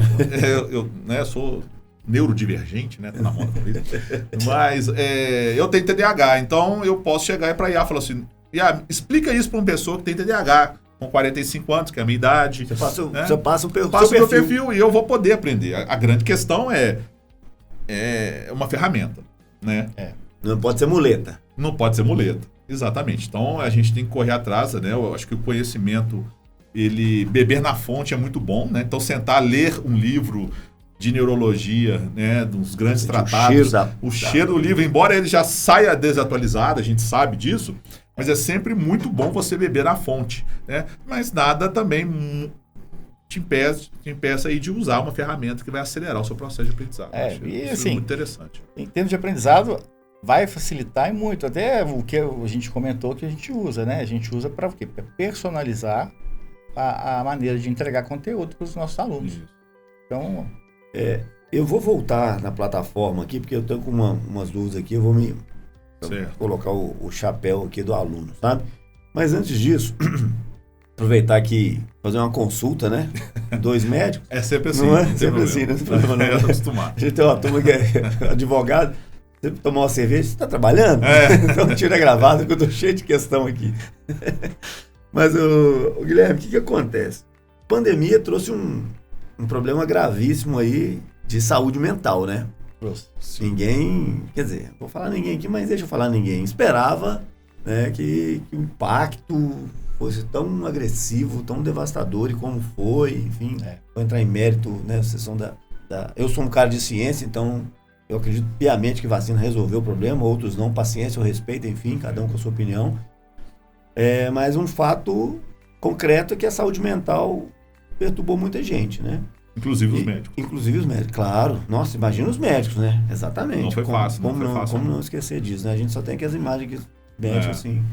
eu sou neurodivergente, né? Tá na moda com isso. Mas eu tenho TDAH, então eu posso chegar para a IA e falar assim, IA, explica isso para uma pessoa que tem TDAH, com 45 anos, que é a minha idade. Você passa o meu perfil e eu vou poder aprender. A grande questão é uma ferramenta, né? Não pode ser muleta. Não pode ser muleta, exatamente. Então a gente tem que correr atrás, né? Eu acho que o conhecimento, beber na fonte é muito bom, né? Então sentar, ler um livro de neurologia, né? Dos grandes tratados. O cheiro do livro, embora ele já saia desatualizado, a gente sabe disso, mas é sempre muito bom você beber na fonte, né? Mas nada também te impeça aí de usar uma ferramenta que vai acelerar o seu processo de aprendizado. Isso é muito interessante. Em termos de aprendizado, vai facilitar e muito. Até o que a gente comentou que a gente usa, né? A gente usa para o quê? Para personalizar a maneira de entregar conteúdo para os nossos alunos. Isso. Então... eu vou voltar na plataforma aqui, porque eu tenho com umas dúvidas aqui, eu vou colocar o chapéu aqui do aluno, sabe? Mas antes disso, aproveitar aqui, fazer uma consulta, né? 2 médicos. É sempre assim. Não é? Sempre assim, né? Eu tô acostumado. A gente tem uma turma que é advogado, você tomar uma cerveja, você tá trabalhando? Então tira gravado, que eu tô cheio de questão aqui. Mas, Guilherme, o que acontece? A pandemia trouxe um problema gravíssimo aí de saúde mental, né? Sim. Ninguém, quer dizer, vou falar ninguém aqui, mas deixa eu falar ninguém, esperava, né, que o impacto fosse tão agressivo, tão devastador e como foi, enfim, vou entrar em mérito, né, sessão eu sou um cara de ciência, então eu acredito piamente que vacina resolveu o problema, outros não, paciência, eu respeito, enfim, cada um com a sua opinião, mas um fato concreto é que a saúde mental perturbou muita gente, né? Inclusive os médicos. Inclusive os médicos, claro. Nossa, imagina os médicos, né? Exatamente. Não foi fácil, Como não esquecer disso, né? A gente só tem aquelas imagens que médicos, assim,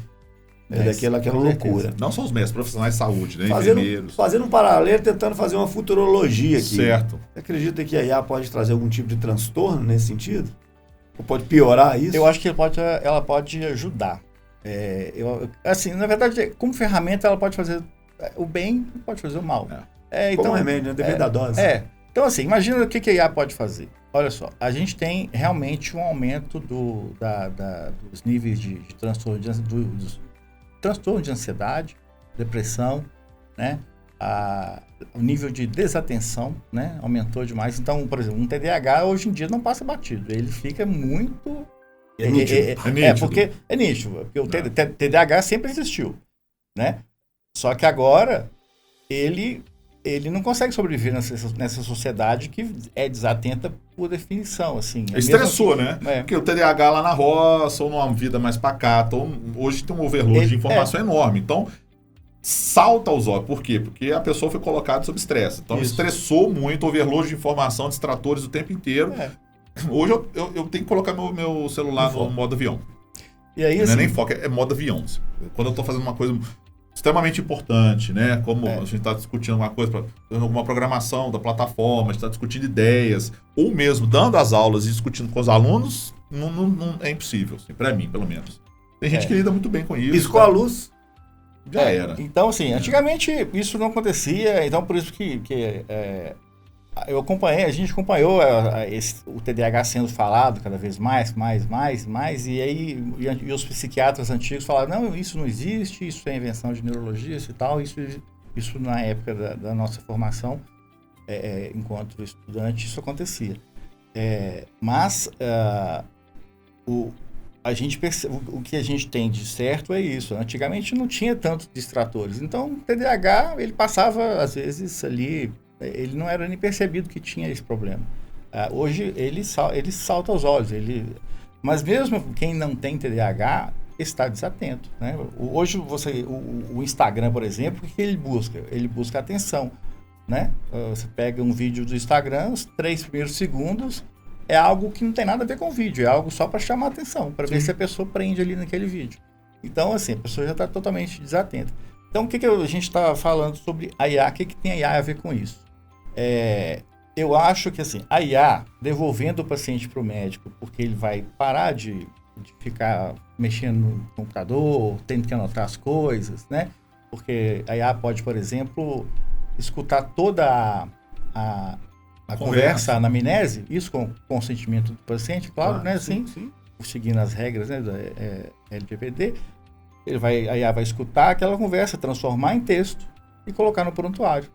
daquela loucura. Não só os médicos, profissionais de saúde, né? Enfermeiros. Fazendo um paralelo, tentando fazer uma futurologia aqui. Certo. Você acredita que a IA pode trazer algum tipo de transtorno nesse sentido? Ou pode piorar isso? Eu acho que ela pode ajudar. Assim, na verdade, como ferramenta, ela pode fazer o bem e pode fazer o mal. Então, como remédio, né? Depende da dose. Então, assim, imagina o que a IA pode fazer. Olha só, a gente tem realmente um aumento dos níveis de transtorno de ansiedade, depressão, né? O nível de desatenção, né? Aumentou demais. Então, por exemplo, um TDAH hoje em dia não passa batido. Ele fica muito... É nítido. Porque é nítido. Porque o TDAH sempre existiu, né? Só que agora ele não consegue sobreviver nessa sociedade que é desatenta por definição, assim. Estressou, né? Porque o TDAH lá na roça, ou numa vida mais pacata, hoje tem um overload de informação enorme. Então, salta aos olhos. Por quê? Porque a pessoa foi colocada sob estresse. Então, estressou muito, overload de informação, distratores o tempo inteiro. Hoje eu tenho que colocar meu celular no modo avião. E aí, não é nem foco, é modo avião. Quando eu estou fazendo uma coisa extremamente importante, né? Como a gente está discutindo alguma coisa, alguma programação da plataforma, a gente está discutindo ideias, ou mesmo dando as aulas e discutindo com os alunos, não é impossível, assim, para mim, pelo menos. Tem gente que lida muito bem com isso. Isso com a luz já era. Então, assim, antigamente isso não acontecia, então por isso que a gente acompanhou o TDAH sendo falado cada vez mais, e aí e os psiquiatras antigos falaram, não, isso não existe, isso é invenção de neurologistas e tal, isso na época da nossa formação, enquanto estudante, isso acontecia. Mas o que a gente tem de certo é isso. Antigamente não tinha tantos distratores, então o TDAH, ele passava, às vezes, ali... Ele não era nem percebido que tinha esse problema. Hoje ele salta aos olhos. Mas mesmo quem não tem TDAH está desatento, né? Hoje o Instagram, por exemplo, o que ele busca? Ele busca atenção, né? Você pega um vídeo do Instagram, os 3 primeiros segundos é algo que não tem nada a ver com o vídeo, é algo só para chamar atenção, para ver se a pessoa prende ali naquele vídeo. Então, assim, a pessoa já está totalmente desatenta. Então, o que a gente está falando sobre a IA? O que tem a IA a ver com isso? Eu acho que, assim, a IA, devolvendo o paciente para o médico, porque ele vai parar de de ficar mexendo no computador, tendo que anotar as coisas, né? Porque a IA pode, por exemplo, escutar toda a conversa, a anamnese, isso com consentimento do paciente, claro, né? Sim. Seguindo as regras, né, da LGPD, a IA vai escutar aquela conversa, transformar em texto e colocar no prontuário.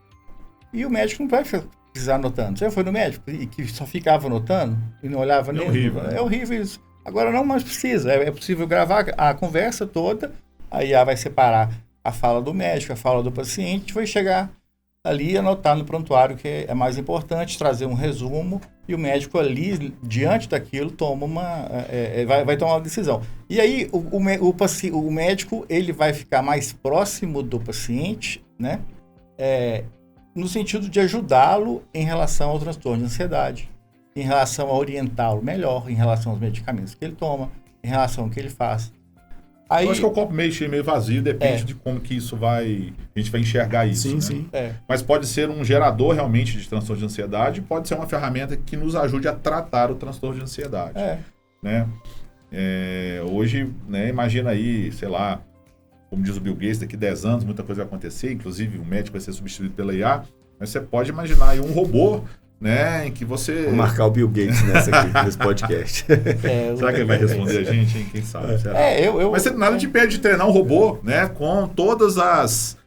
E o médico não vai precisar anotando. Você já foi no médico e que só ficava anotando e não olhava nem... Horrível, né? É horrível isso. Agora não mais precisa. É possível gravar a conversa toda, a IA vai separar a fala do médico, a fala do paciente, vai chegar ali e anotar no prontuário, que é mais importante, trazer um resumo, e o médico ali, diante daquilo, toma vai tomar uma decisão. E aí, o médico, ele vai ficar mais próximo do paciente, né? No sentido de ajudá-lo em relação ao transtorno de ansiedade, em relação a orientá-lo melhor, em relação aos medicamentos que ele toma, em relação ao que ele faz. Aí, eu acho que é o copo meio cheio, meio vazio, depende de como que a gente vai enxergar isso. Sim, né? sim. Mas pode ser um gerador realmente de transtorno de ansiedade, pode ser uma ferramenta que nos ajude a tratar o transtorno de ansiedade. Né? Hoje, né, imagina aí, sei lá, como diz o Bill Gates, daqui a 10 anos muita coisa vai acontecer, inclusive o médico vai ser substituído pela IA, mas você pode imaginar aí um robô, né, em que você... Vou marcar o Bill Gates nesse podcast. Será que ele vai responder a gente, hein? Quem sabe? Mas nada te impede de treinar um robô, né, com todas as...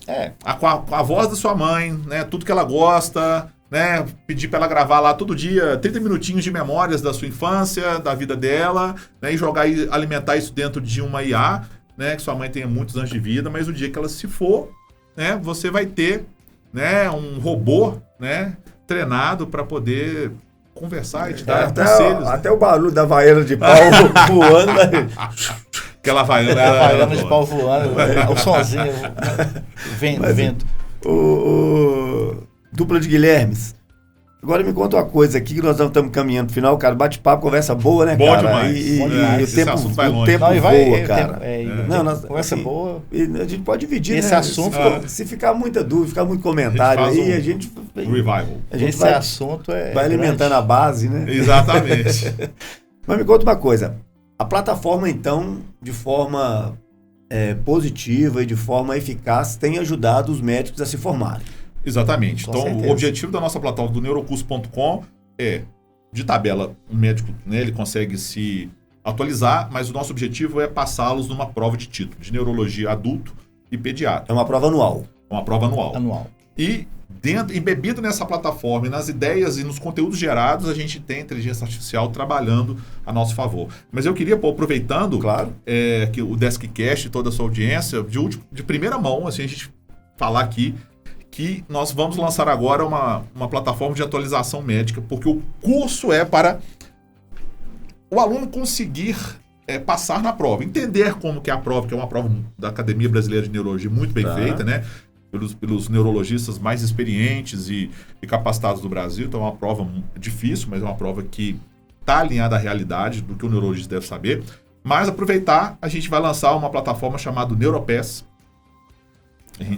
Com a voz da sua mãe, né, tudo que ela gosta, né, pedir para ela gravar lá todo dia 30 minutinhos de memórias da sua infância, da vida dela, né, e jogar e alimentar isso dentro de uma IA, né, que sua mãe tenha muitos anos de vida, mas o dia que ela se for, né, você vai ter, né, um robô, né, treinado para poder conversar e te dar conselhos. Até o barulho da vaiana de pau voando. Aquela vaiana. A vaiana de pau voando, o sonzinho, vento. Dupla de Guilhermes. Agora me conta uma coisa aqui, que nós estamos caminhando pro final, cara. Bate-papo, conversa boa, né, bom cara? Demais. E demais. o tempo voa, cara. Conversa boa. A gente pode dividir, esse né? assunto... Se ficar muita dúvida, ficar muito comentário aí, a gente... Revival. Esse assunto vai alimentando a base, né? Exatamente. Mas me conta uma coisa. A plataforma, então, de forma positiva e de forma eficaz, tem ajudado os médicos a se formarem. Exatamente. Com então, certeza. O objetivo da nossa plataforma do neurocurso.com é, de tabela, o médico, né, ele consegue se atualizar, mas o nosso objetivo é passá-los numa prova de título de neurologia adulto e pediatra. É uma prova anual. É uma prova anual. E embebido nessa plataforma e nas ideias e nos conteúdos gerados, a gente tem a inteligência artificial trabalhando a nosso favor. Mas eu queria, aproveitando, claro, que o Deskcast e toda a sua audiência, de primeira mão, assim, a gente falar aqui que nós vamos lançar agora uma plataforma de atualização médica, porque o curso é para o aluno conseguir passar na prova, entender como que é a prova, que é uma prova da Academia Brasileira de Neurologia muito bem feita, né? Pelos neurologistas mais experientes e capacitados do Brasil. Então é uma prova difícil, mas é uma prova que está alinhada à realidade do que o neurologista deve saber. Mas aproveitar, a gente vai lançar uma plataforma chamada NeuroPass.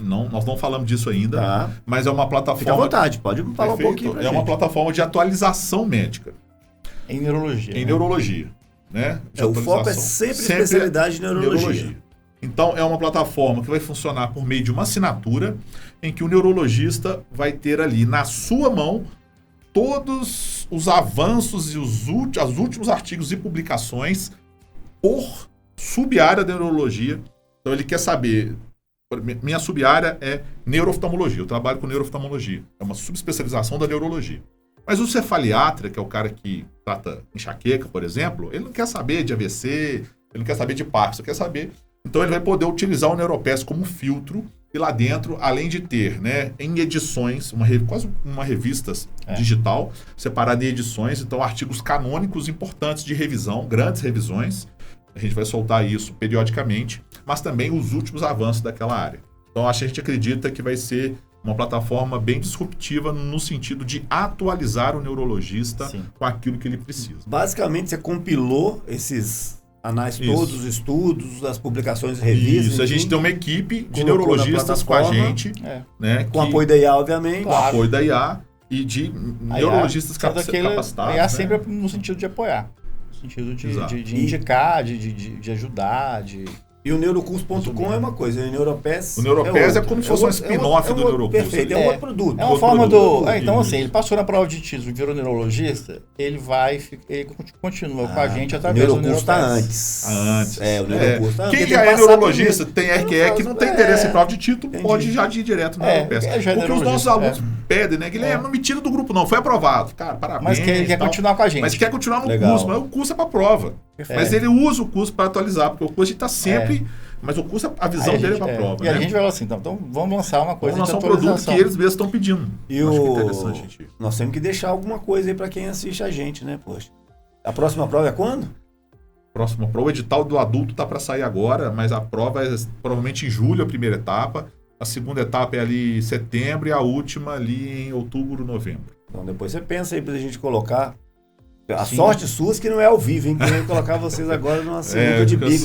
Nós não falamos disso ainda, mas é uma plataforma... Fica à vontade, pode falar um pouquinho. É uma plataforma de atualização médica. Em neurologia. Em neurologia. Né? O foco é sempre especialidade de neurologia. Então, é uma plataforma que vai funcionar por meio de uma assinatura, em que o neurologista vai ter ali na sua mão todos os avanços e os últimos artigos e publicações por sub-área da neurologia. Então, ele quer saber... Minha sub-área é neurooftalmologia. Eu trabalho com neurooftalmologia. É uma subespecialização da neurologia. Mas o cefaliatra, que é o cara que trata enxaqueca, por exemplo, ele não quer saber de AVC, ele não quer saber de Parkinson, quer saber... Então, ele vai poder utilizar o NeuroPass como filtro e lá dentro, além de ter, né, em edições, quase uma revista digital, separada em edições, então artigos canônicos importantes de revisão, grandes revisões. A gente vai soltar isso periodicamente, mas também os últimos avanços daquela área. Então, a gente acredita que vai ser uma plataforma bem disruptiva no sentido de atualizar o neurologista com aquilo que ele precisa. Basicamente, você compilou esses anais todos, os estudos, as publicações, revistas. Isso, a gente tem uma equipe de neurologistas com a gente. Né, com apoio da IA, obviamente. Com apoio da IA e de neurologistas capacitados. A IA sempre no sentido de apoiar. sentido de indicar, de ajudar, E o Neurocurso.com é uma coisa, o Neuropass. O Neuropass é como se fosse um spin-off do Neurocurso. Perfeito, é um outro produto. É uma forma do. Então, assim, ele passou na prova de título e virou neurologista, ele continua com a gente através do Neuropass. Está antes. Antes. O Neurocurso está antes. Quem já é neurologista, tem RQE, que não tem interesse em prova de título, pode já ir direto no Neuropass. Porque os nossos alunos pedem, né? Guilherme, não me tira do grupo, não, foi aprovado. Cara, parabéns. Mas quer continuar com a gente. Mas quer continuar no curso, mas o curso é para prova. Mas ele usa o curso para atualizar, porque o curso está sempre. Mas o curso, a visão dele é para prova. E a gente vai lá assim, então vamos lançar uma coisa. Vamos lançar um produto que eles mesmos estão pedindo. E acho que é interessante, gente. Nós temos que deixar alguma coisa aí para quem assiste a gente, né, poxa? A próxima prova é quando? Próxima prova, o edital do adulto tá para sair agora, mas a prova é provavelmente em julho, a primeira etapa. A segunda etapa é ali em setembro e a última ali em outubro, novembro. Então depois você pensa aí pra gente colocar. A sorte sua é que não é ao vivo, hein? Queria colocar vocês agora numa sinuca de bico.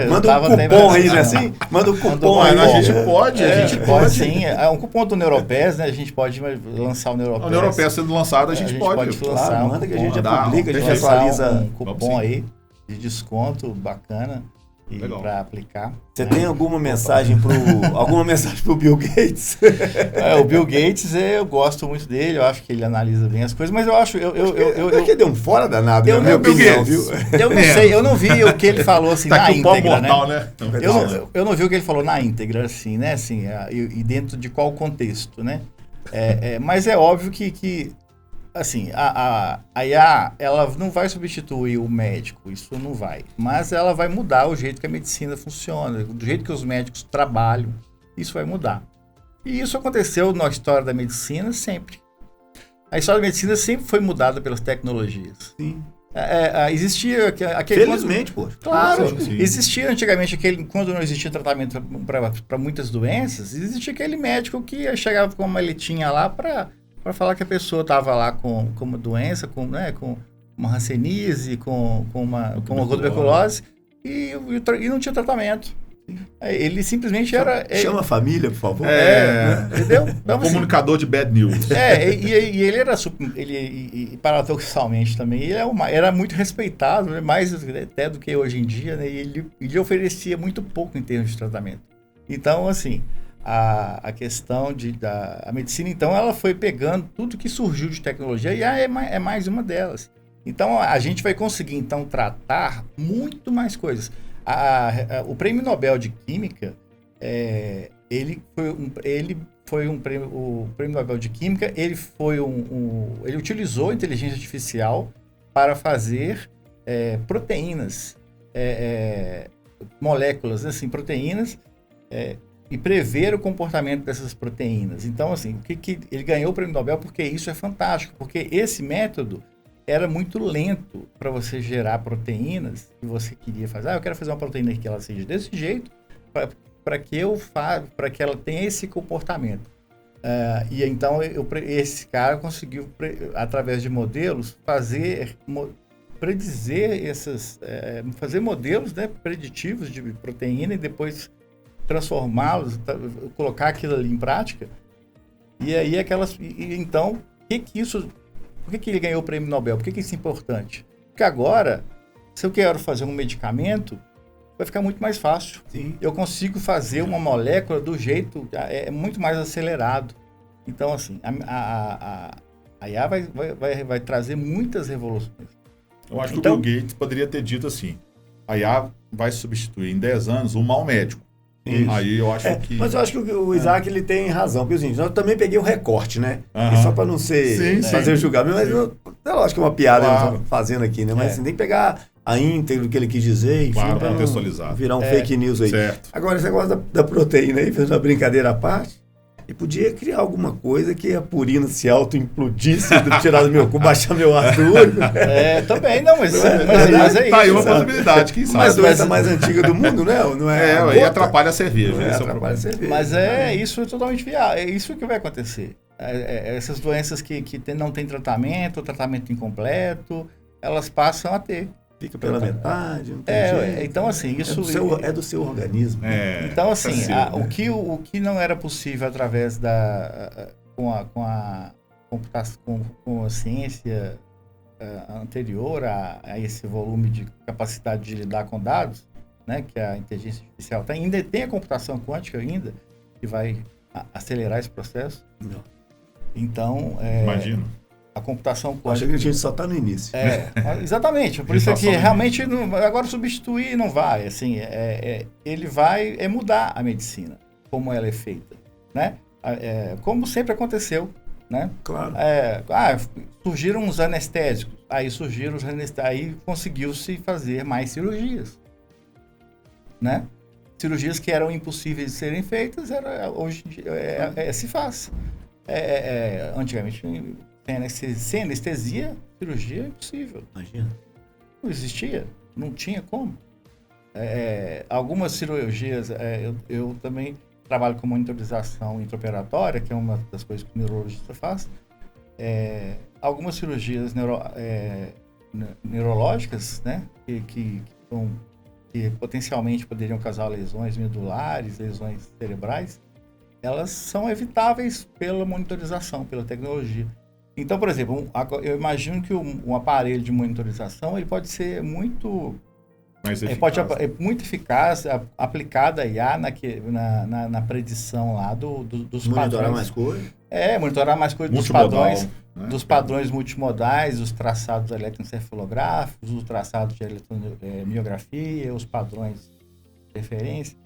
Manda um cupom aí, né? Assim? Manda um cupom aí. A gente pode, sim. É um cupom do Neuropass, né? A gente pode lançar o Neuropass. O Neuropass sendo lançado, a gente pode lançar. Claro, manda que a gente já publica, a gente atualiza um cupom aí de desconto bacana. Para aplicar. Você tem alguma mensagem pro Bill Gates? O Bill Gates, eu gosto muito dele, eu acho que ele analisa bem as coisas, mas eu acho... que deu um fora danado, na minha opinião, viu? Eu não sei, eu não vi o que ele falou assim na íntegra, mortal, né? Eu não vi o que ele falou na íntegra, assim, né? Assim, e dentro de qual contexto, né? Mas é óbvio que assim, a IA, ela não vai substituir o médico, isso não vai. Mas ela vai mudar o jeito que a medicina funciona, do jeito que os médicos trabalham, isso vai mudar. E isso aconteceu na história da medicina sempre. A história da medicina sempre foi mudada pelas tecnologias. Sim. Existia aquele... Felizmente, pô. Claro. Existia antigamente quando não existia tratamento para muitas doenças, existia aquele médico que chegava com uma maletinha lá para falar que a pessoa estava lá com uma doença, com uma hanseníase, com uma tuberculose, e não tinha tratamento. Ele simplesmente era... Chama a família, por favor. Entendeu? Então, comunicador de bad news. E ele era e paradoxalmente também, ele era muito respeitado, né, mais até do que hoje em dia, né, e ele oferecia muito pouco em termos de tratamento. Então, assim... A questão da medicina, então, ela foi pegando tudo que surgiu de tecnologia e é mais uma delas. Então, a gente vai conseguir, então, tratar muito mais coisas. O Prêmio Nobel de Química, o Prêmio Nobel de Química, ele utilizou a inteligência artificial para fazer proteínas, moléculas, assim, proteínas, e prever o comportamento dessas proteínas. Então, assim, ele ganhou o Prêmio Nobel porque isso é fantástico, porque esse método era muito lento para você gerar proteínas que você queria fazer. Eu quero fazer uma proteína que ela seja desse jeito para que ela tenha esse comportamento. E então esse cara conseguiu, através de modelos, predizer fazer modelos, né, preditivos de proteína e depois transformá-los, colocar aquilo ali em prática. E aí então, por que ele ganhou o Prêmio Nobel? Por que isso é importante? Porque agora, se eu quero fazer um medicamento, vai ficar muito mais fácil. Sim. Eu consigo fazer uma molécula do jeito muito mais acelerado. Então, assim, a IA vai trazer muitas revoluções. Eu acho que o Bill Gates poderia ter dito assim: a IA vai substituir em 10 anos o mau médico. Isso. Aí eu acho que... Mas eu acho que o Isaac ele tem razão, porque assim, eu também peguei o recorte, né? E só para não fazer o julgamento, mas é lógico que é uma piada fazendo aqui, né? Mas assim, tem que pegar a íntegra do que ele quis dizer, enfim, para não virar um fake news aí. Certo. Agora, esse negócio da proteína aí, fazendo uma brincadeira à parte, e podia criar alguma coisa que a purina se auto-implodisse, tirar do meu cu, baixar meu ácido úrico. Também, não, mas é isso. Tá aí uma possibilidade, quem sabe. Mas a doença mais antiga do mundo, né? Não aí atrapalha a cerveja. Atrapalha a cerveja. Mas isso é totalmente viável, é isso que vai acontecer. Essas doenças que não têm tratamento, tratamento incompleto, elas passam a ter. Fica pela metade, não tem jeito. Então, assim, isso... É do seu organismo. Então, assim, o que não era possível através com a ciência anterior a esse volume de capacidade de lidar com dados, né, que a inteligência artificial ainda tem a computação quântica ainda, que vai acelerar esse processo. Não. Então, Imagino. a computação quântica... Acho que a gente só está no início. Exatamente. Por isso que realmente, agora substituir não vai. Assim, ele vai mudar a medicina, como ela é feita, né? Como sempre aconteceu, né? Claro. Surgiram os anestésicos, aí conseguiu-se fazer mais cirurgias, né? Cirurgias que eram impossíveis de serem feitas, hoje se faz. Antigamente, sem anestesia, cirurgia é impossível. Imagina. Não existia, não tinha como. Algumas cirurgias, eu também trabalho com monitorização intraoperatória, que é uma das coisas que o neurologista faz. Algumas cirurgias neurológicas, né, que potencialmente poderiam causar lesões medulares, lesões cerebrais, elas são evitáveis pela monitorização, pela tecnologia. Então, por exemplo, eu imagino que um aparelho de monitorização ele pode ser muito... muito eficaz, aplicada a IA na predição lá dos monitorar padrões. Mais coisa. Monitorar mais coisas dos padrões, né? Dos padrões multimodais, os traçados eletroencefalográficos, os traçados de eletromiografia, os padrões de referência.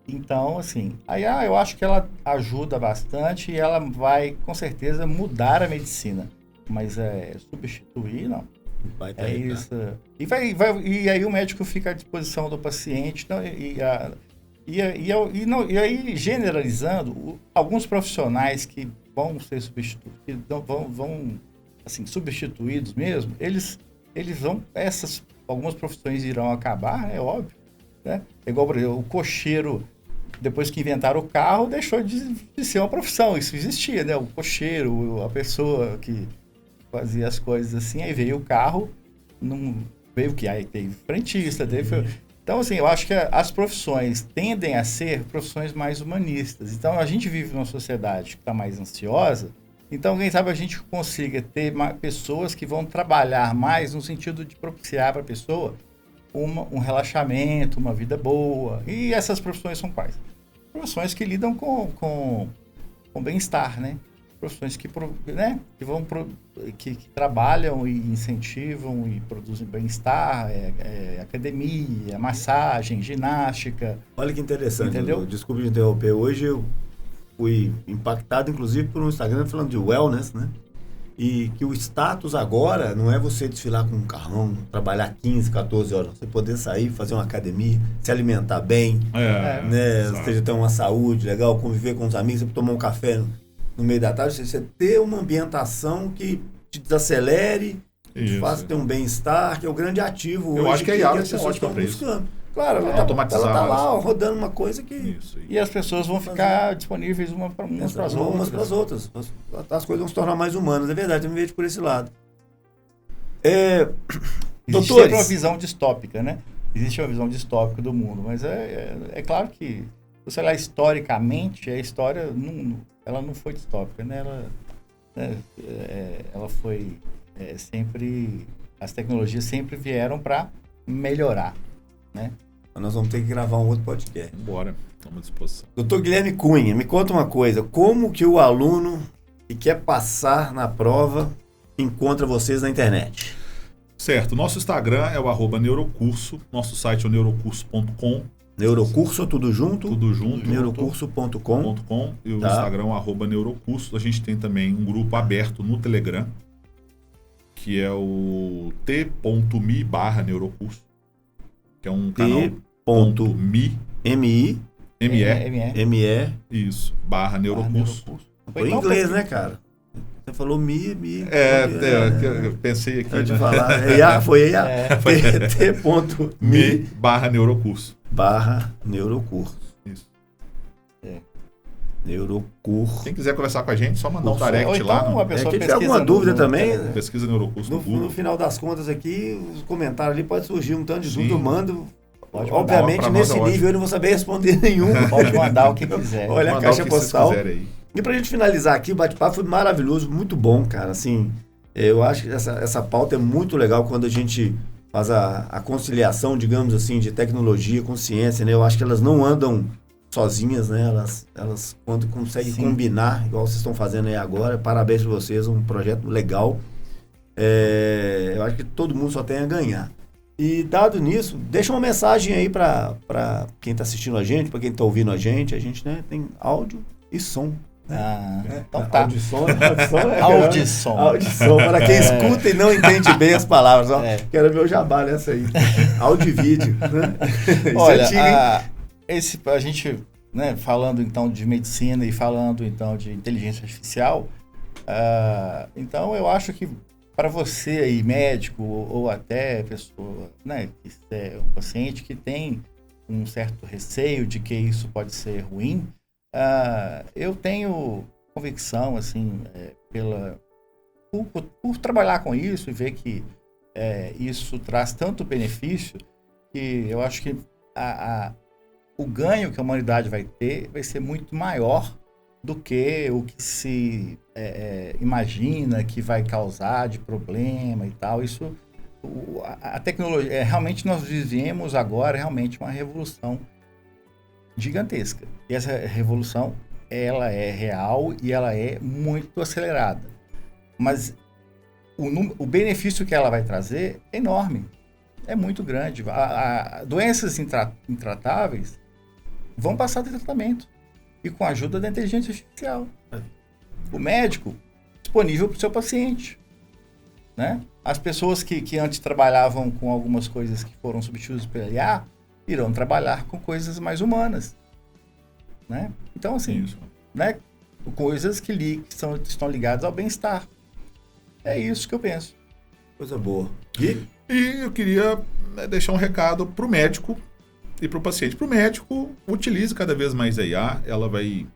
Então, assim, a IA eu acho que ela ajuda bastante e ela vai, com certeza, mudar a medicina. Mas substituir, não. Isso. E aí o médico fica à disposição do paciente. Então, e aí, generalizando, alguns profissionais que vão ser substituídos, vão assim, substituídos mesmo, eles vão, algumas profissões irão acabar, é óbvio, né? É igual, por exemplo, o cocheiro, depois que inventaram o carro, deixou de ser uma profissão, isso existia, né? O cocheiro, a pessoa que fazia as coisas assim, aí veio o carro, aí teve frentista, Então, assim, eu acho que as profissões tendem a ser profissões mais humanistas. Então, a gente vive numa sociedade que está mais ansiosa, então, quem sabe a gente consiga ter pessoas que vão trabalhar mais no sentido de propiciar para a pessoa um relaxamento, uma vida boa. E essas profissões são quais? Profissões que lidam com bem-estar, né? Profissões que trabalham e incentivam e produzem bem-estar, academia, massagem, ginástica. Olha que interessante, entendeu? Desculpe me interromper. Hoje eu fui impactado, inclusive, por um Instagram falando de wellness, né? E que o status agora não é você desfilar com um carrão, trabalhar 15, 14 horas. Você poder sair, fazer uma academia, se alimentar bem, né? Você ter uma saúde legal, conviver com os amigos, você tomar um café no meio da tarde, você ter uma ambientação que te desacelere, te faça ter um bem-estar, que é o grande ativo. Eu hoje acho que a IA vai ser pessoas ótima estão para isso. buscando. Claro, ela tá lá rodando uma coisa que... Isso. E as pessoas vão ficar disponíveis umas para as outras. As coisas vão se tornar mais humanas, é verdade, eu me vejo por esse lado. Existe sempre uma visão distópica, né? Existe uma visão distópica do mundo, mas é claro que, se você olhar historicamente, a história ela não foi distópica, né? Ela foi sempre... As tecnologias sempre vieram para melhorar, né? Nós vamos ter que gravar um outro podcast. Bora, estamos à disposição. Doutor Guilherme Cunha, me conta uma coisa. Como que o aluno que quer passar na prova encontra vocês na internet? Certo, nosso Instagram é o @neurocurso, nosso site é o neurocurso.com. Neurocurso, tudo junto? Tudo junto. Neurocurso.com. E o Instagram é @neurocurso. A gente tem também um grupo aberto no Telegram, que é o t.me/neurocurso, que é um canal .me isso, /neurocurso. Foi em inglês, né, cara? Você falou eu pensei aqui. Antes de falar. Foi t.me/neurocurso. /neurocurso. Isso. Neurocurso. Quem quiser conversar com a gente, só mandar um direct então, lá. Quem tiver alguma dúvida também, pesquisa Neurocurso no Google. No final das contas aqui, os comentários ali pode surgir um tanto de dúvida, eu mando. Obviamente, nesse nível eu não vou saber responder nenhum. Pode mandar o que quiser. Olha a caixa postal. E pra gente finalizar aqui, o bate-papo foi maravilhoso, muito bom, cara. Assim, Eu acho que essa pauta é muito legal quando a gente faz a conciliação, digamos assim, de tecnologia com ciência, né? Eu acho que elas não andam sozinhas, né? Elas quando conseguem combinar, igual vocês estão fazendo aí agora, parabéns para vocês, um projeto legal. Eu acho que todo mundo só tem a ganhar. E dado nisso, deixa uma mensagem aí para quem está assistindo a gente, para quem está ouvindo a gente, né, tem áudio e som. Então tá. Audição, para quem escuta e não entende bem as palavras. Ó, quero ver o jabá nessa aí. Áudio e vídeo. Né? Olha, a gente, né, falando então de medicina e falando então de inteligência artificial, então eu acho que para você aí, médico ou até pessoa, né, que é um paciente que tem um certo receio de que isso pode ser ruim, eu tenho convicção, assim, por trabalhar com isso e ver que isso traz tanto benefício, que eu acho que o ganho que a humanidade vai ter vai ser muito maior do que o que se imagina que vai causar de problema e tal. Isso, a tecnologia, realmente nós vivemos agora realmente uma revolução gigantesca. E essa revolução, ela é real e ela é muito acelerada. Mas o benefício que ela vai trazer é enorme, é muito grande. Doenças intratáveis vão passar de tratamento e com a ajuda da inteligência artificial. O médico disponível para o seu paciente, né? As pessoas que antes trabalhavam com algumas coisas que foram substituídas pela IA irão trabalhar com coisas mais humanas, né? Então, assim, né? Coisas que estão ligadas ao bem-estar. É isso que eu penso. Coisa boa. E eu queria deixar um recado para o médico e para o paciente. Para o médico, utilize cada vez mais a IA. Ela vai,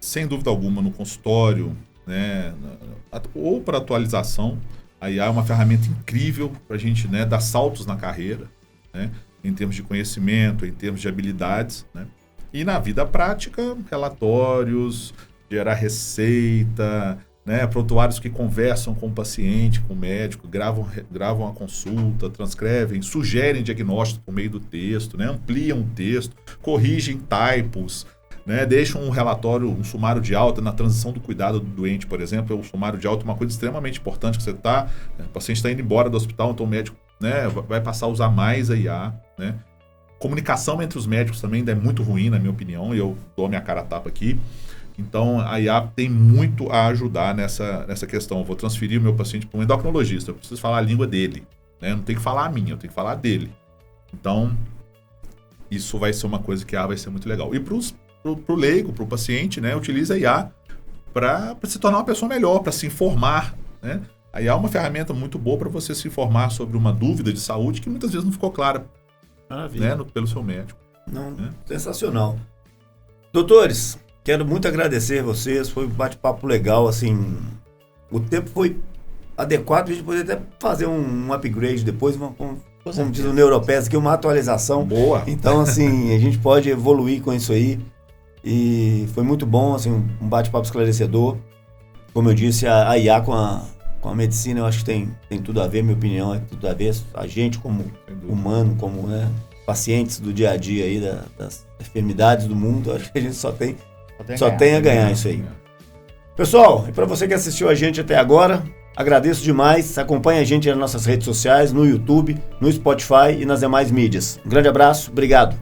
sem dúvida alguma, no consultório, né, ou para atualização. A IA é uma ferramenta incrível para a gente, né, dar saltos na carreira, né, em termos de conhecimento, em termos de habilidades, né? E na vida prática, relatórios, gerar receita, né, prontuários que conversam com o paciente, com o médico, gravam a consulta, transcrevem, sugerem diagnóstico por meio do texto, né, ampliam o texto, corrigem typos, né, deixam um relatório, um sumário de alta na transição do cuidado do doente, por exemplo. O sumário de alta é uma coisa extremamente importante que o paciente está indo embora do hospital, então o médico, né, vai passar a usar mais a IA, né. Comunicação entre os médicos também ainda é muito ruim, na minha opinião, e eu dou a minha cara a tapa aqui. Então, a IA tem muito a ajudar nessa questão. Eu vou transferir o meu paciente para um endocrinologista, eu preciso falar a língua dele, né? Eu não tenho que falar a minha, eu tenho que falar a dele. Então, isso vai ser uma coisa que a IA vai ser muito legal. E pro leigo, pro paciente, né? Utiliza a IA para se tornar uma pessoa melhor, para se informar, né? A IA é uma ferramenta muito boa para você se informar sobre uma dúvida de saúde que muitas vezes não ficou clara, né, pelo seu médico. Sensacional. Doutores, quero muito agradecer vocês, foi um bate-papo legal, assim, o tempo foi adequado, a gente poderia até fazer um upgrade depois, como diz o Neuropass aqui, uma atualização. Boa! Então, assim, a gente pode evoluir com isso aí, e foi muito bom, assim, um bate-papo esclarecedor. Como eu disse, a IA com a medicina, eu acho que tem tudo a ver, minha opinião, é tudo a ver, a gente como humano, como, né, pacientes do dia a dia aí, das enfermidades do mundo, acho que a gente só tem a ganhar isso aí. Pessoal, e para você que assistiu a gente até agora, agradeço demais, acompanhe a gente nas nossas redes sociais, no YouTube, no Spotify e nas demais mídias. Um grande abraço, obrigado.